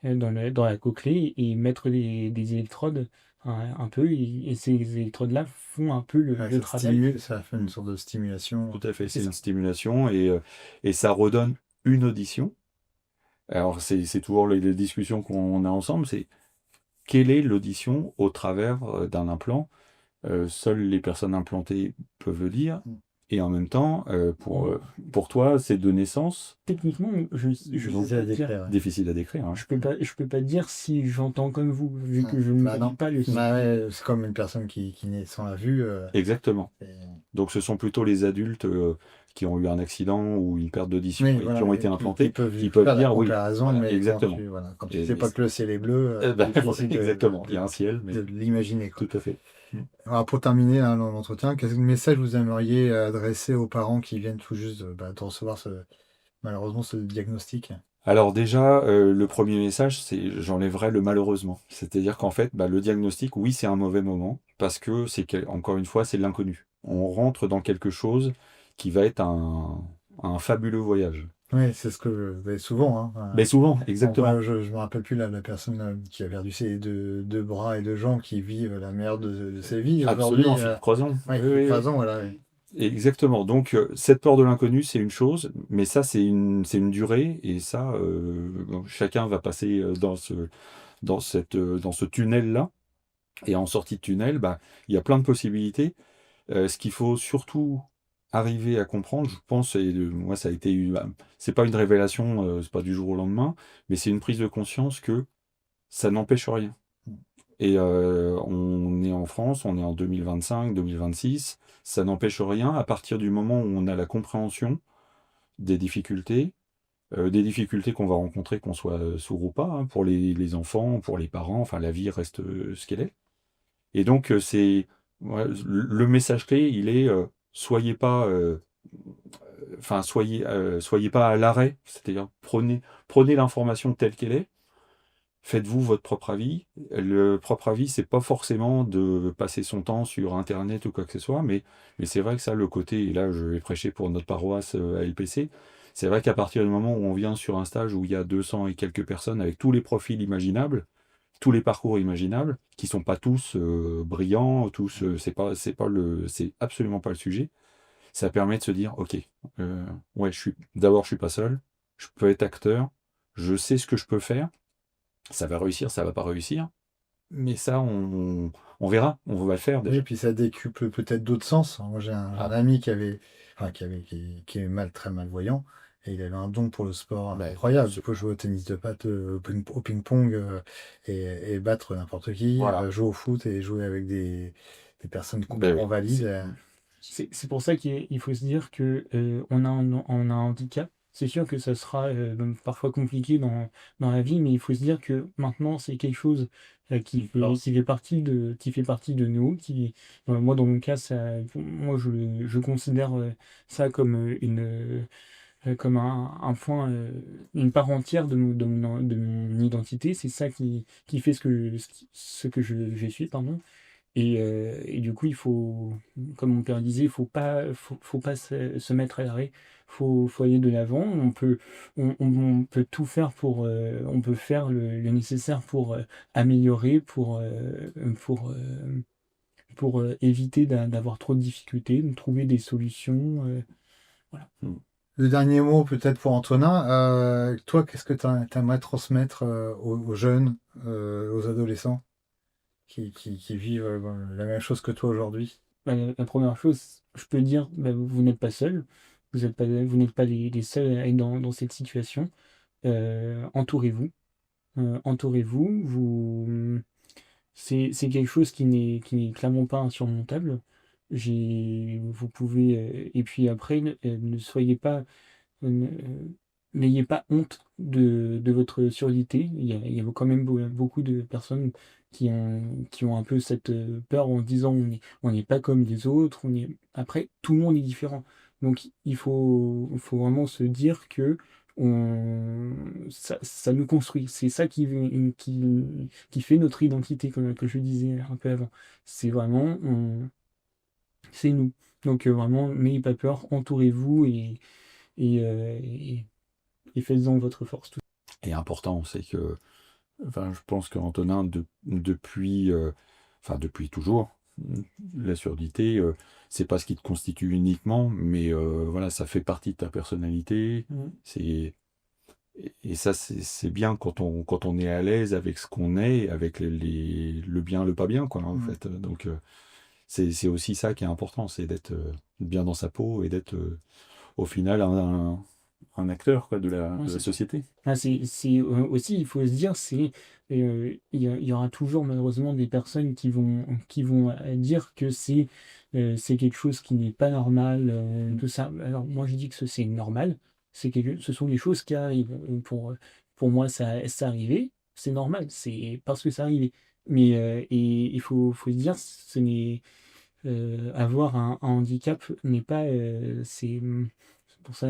la cochlée et mettre des électrodes un peu, et ces électrodes-là font un peu Ouais, le travail. ça fait une sorte de stimulation. Tout à fait, C'est c'est une ça. stimulation et ça redonne une audition. Alors c'est toujours les discussions qu'on a ensemble, c'est quelle est l'audition au travers d'un implant. Seules les personnes implantées peuvent le dire. Mm. Et en même temps, pour toi, c'est de naissance Techniquement, je Difficile peux à pas dire. décrire, ouais. difficile à décrire. Hein. Je peux pas dire si j'entends comme vous, vu que je ne Bah connais non. pas le son. Bah ouais, c'est comme une personne qui naît sans la vue. Exactement. Et- Donc ce sont plutôt les adultes qui ont eu un accident ou une perte d'audition Oui, et voilà, qui ont été qui implantés, peuvent qui peuvent faire la dire oui. comparaison, Voilà, mais exactement. quand tu Et- sais pas que le ciel est bleu, Bah, c'est difficile exactement. Il y a un ciel, mais de l'imaginer, quoi. tout à fait. Alors, pour terminer là, l'entretien, quel message vous aimeriez adresser aux parents qui viennent tout juste de recevoir malheureusement ce diagnostic? Alors déjà, le premier message, c'est j'enlèverai le malheureusement. C'est-à-dire qu'en fait, le diagnostic, oui, c'est un mauvais moment, parce que encore une fois, c'est l'inconnu. On rentre dans quelque chose qui va être un fabuleux voyage. Oui, c'est ce que souvent, hein. Mais souvent, On exactement. voit, je me rappelle plus la personne qui a perdu ses deux bras et deux jambes qui vivent la meilleure de ses vies aujourd'hui. Absolument, Philippe Croison. Ouais, Oui, oui, 3 ans, voilà. Oui. exactement. Donc, cette peur de l'inconnu, c'est une chose, mais ça, c'est une durée, et ça, chacun va passer dans ce tunnel-là. Et en sortie de tunnel, il y a plein de possibilités. Ce qu'il faut surtout arriver à comprendre, je pense, et moi, ça a été, c'est pas une révélation, c'est pas du jour au lendemain, mais c'est une prise de conscience que ça n'empêche rien. Et on est en France, on est en 2025, 2026, ça n'empêche rien à partir du moment où on a la compréhension des difficultés qu'on va rencontrer, qu'on soit sourd ou pas, hein, pour les enfants, pour les parents, enfin la vie reste ce qu'elle est. Et donc le message clé, il est soyez pas soyez pas à l'arrêt, c'est-à-dire prenez l'information telle qu'elle est. Faites-vous votre propre avis. Le propre avis, c'est pas forcément de passer son temps sur Internet ou quoi que ce soit, mais c'est vrai que ça, le côté, et là je vais prêcher pour notre paroisse à LPC, c'est vrai qu'à partir du moment où on vient sur un stage où il y a 200 et quelques personnes avec tous les profils imaginables, tous les parcours imaginables, qui sont pas tous brillants, c'est absolument pas le sujet, ça permet de se dire, ok, ouais, je suis pas seul, je peux être acteur, je sais ce que je peux faire. Ça va réussir, ça va pas réussir. Mais ça, on verra, on va le faire Oui, déjà. puis ça décuple peut-être d'autres sens. Moi, j'ai un ami qui est très malvoyant, et il avait un don pour le sport incroyable. Il peut jouer au tennis de patte, au ping-pong, et battre n'importe qui, Voilà. jouer au foot et jouer avec des personnes complètement valides. C'est pour ça qu'il faut se dire que on a un handicap. C'est sûr que ça sera parfois compliqué dans la vie, mais il faut se dire que maintenant c'est quelque chose qui fait partie de nous. Moi, dans mon cas, moi je considère ça comme comme un point, une part entière de mon identité. C'est ça qui fait ce que je suis, pardon. Et du coup, il faut, comme mon père disait, faut pas se mettre à l'arrêt. Faut aller de l'avant. On peut tout faire on peut faire le nécessaire pour améliorer, pour éviter d'avoir trop de difficultés, de trouver des solutions. Voilà. Le dernier mot peut-être pour Antonin. Toi, qu'est-ce que tu aimerais transmettre aux jeunes, aux adolescents qui vivent la même chose que toi aujourd'hui? La première chose, je peux dire, vous n'êtes pas seul. Vous n'êtes pas les seuls à être dans cette situation. Entourez-vous. Entourez-vous. C'est quelque chose qui n'est clairement pas insurmontable. Vous pouvez. Et puis après, ne soyez pas. euh, N'ayez pas honte de votre surdité. Il y a quand même beaucoup de personnes qui ont un peu cette peur en se disant on n'est pas comme les autres. Après, tout le monde est différent. Donc il faut vraiment se dire que ça nous construit. C'est ça qui fait notre identité, comme que je disais un peu avant. C'est vraiment, c'est nous. Donc vraiment, n'ayez pas peur, entourez-vous et faites-en votre force. Et important, c'est que, je pense qu'Antonin, depuis toujours, la surdité, c'est pas ce qui te constitue uniquement, mais voilà, ça fait partie de ta personnalité. C'est Et ça, c'est bien quand on est à l'aise avec ce qu'on est, avec le bien, le pas bien, quoi, en Mmh. fait. Donc, c'est aussi ça qui est important, c'est d'être bien dans sa peau et d'être, au final, un acteur, quoi, de Ouais, la c'est ça. société. Ah, aussi, il faut se dire, il y aura toujours malheureusement des personnes qui vont dire que c'est quelque chose qui n'est pas normal, tout ça. Alors moi je dis que c'est normal, ce sont des choses qui arrivent. Pour moi ça arrivé, c'est normal, c'est parce que ça arrivé. Et il faut se dire, avoir un handicap n'est pas, c'est pour ça,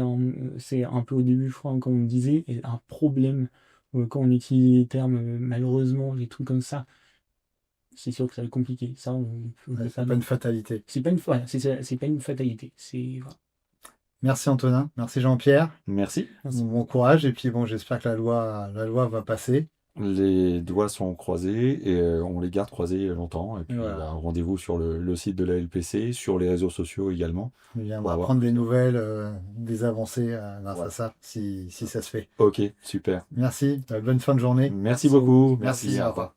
c'est un peu au début, je crois, quand on disait, un problème, quand on utilise les termes, malheureusement, les trucs comme ça, c'est sûr que ça va être compliqué. Ça, on Ouais, peut c'est pas pas une non. fatalité. C'est pas une, voilà, c'est pas une fatalité. Voilà. Merci Antonin, merci Jean-Pierre. Merci. Merci. Bon courage et puis bon, j'espère que la loi va passer. Les doigts sont croisés et on les garde croisés longtemps. Et puis, Voilà. bah, rendez-vous sur le site de la LPC, sur les réseaux sociaux également. Eh bien, on Pour va avoir prendre des plus de- nouvelles, des avancées grâce à Voilà. ça, si ça se fait. Ok, super. Merci, bonne fin de journée. Merci beaucoup. Merci, Merci, au au revoir. revoir.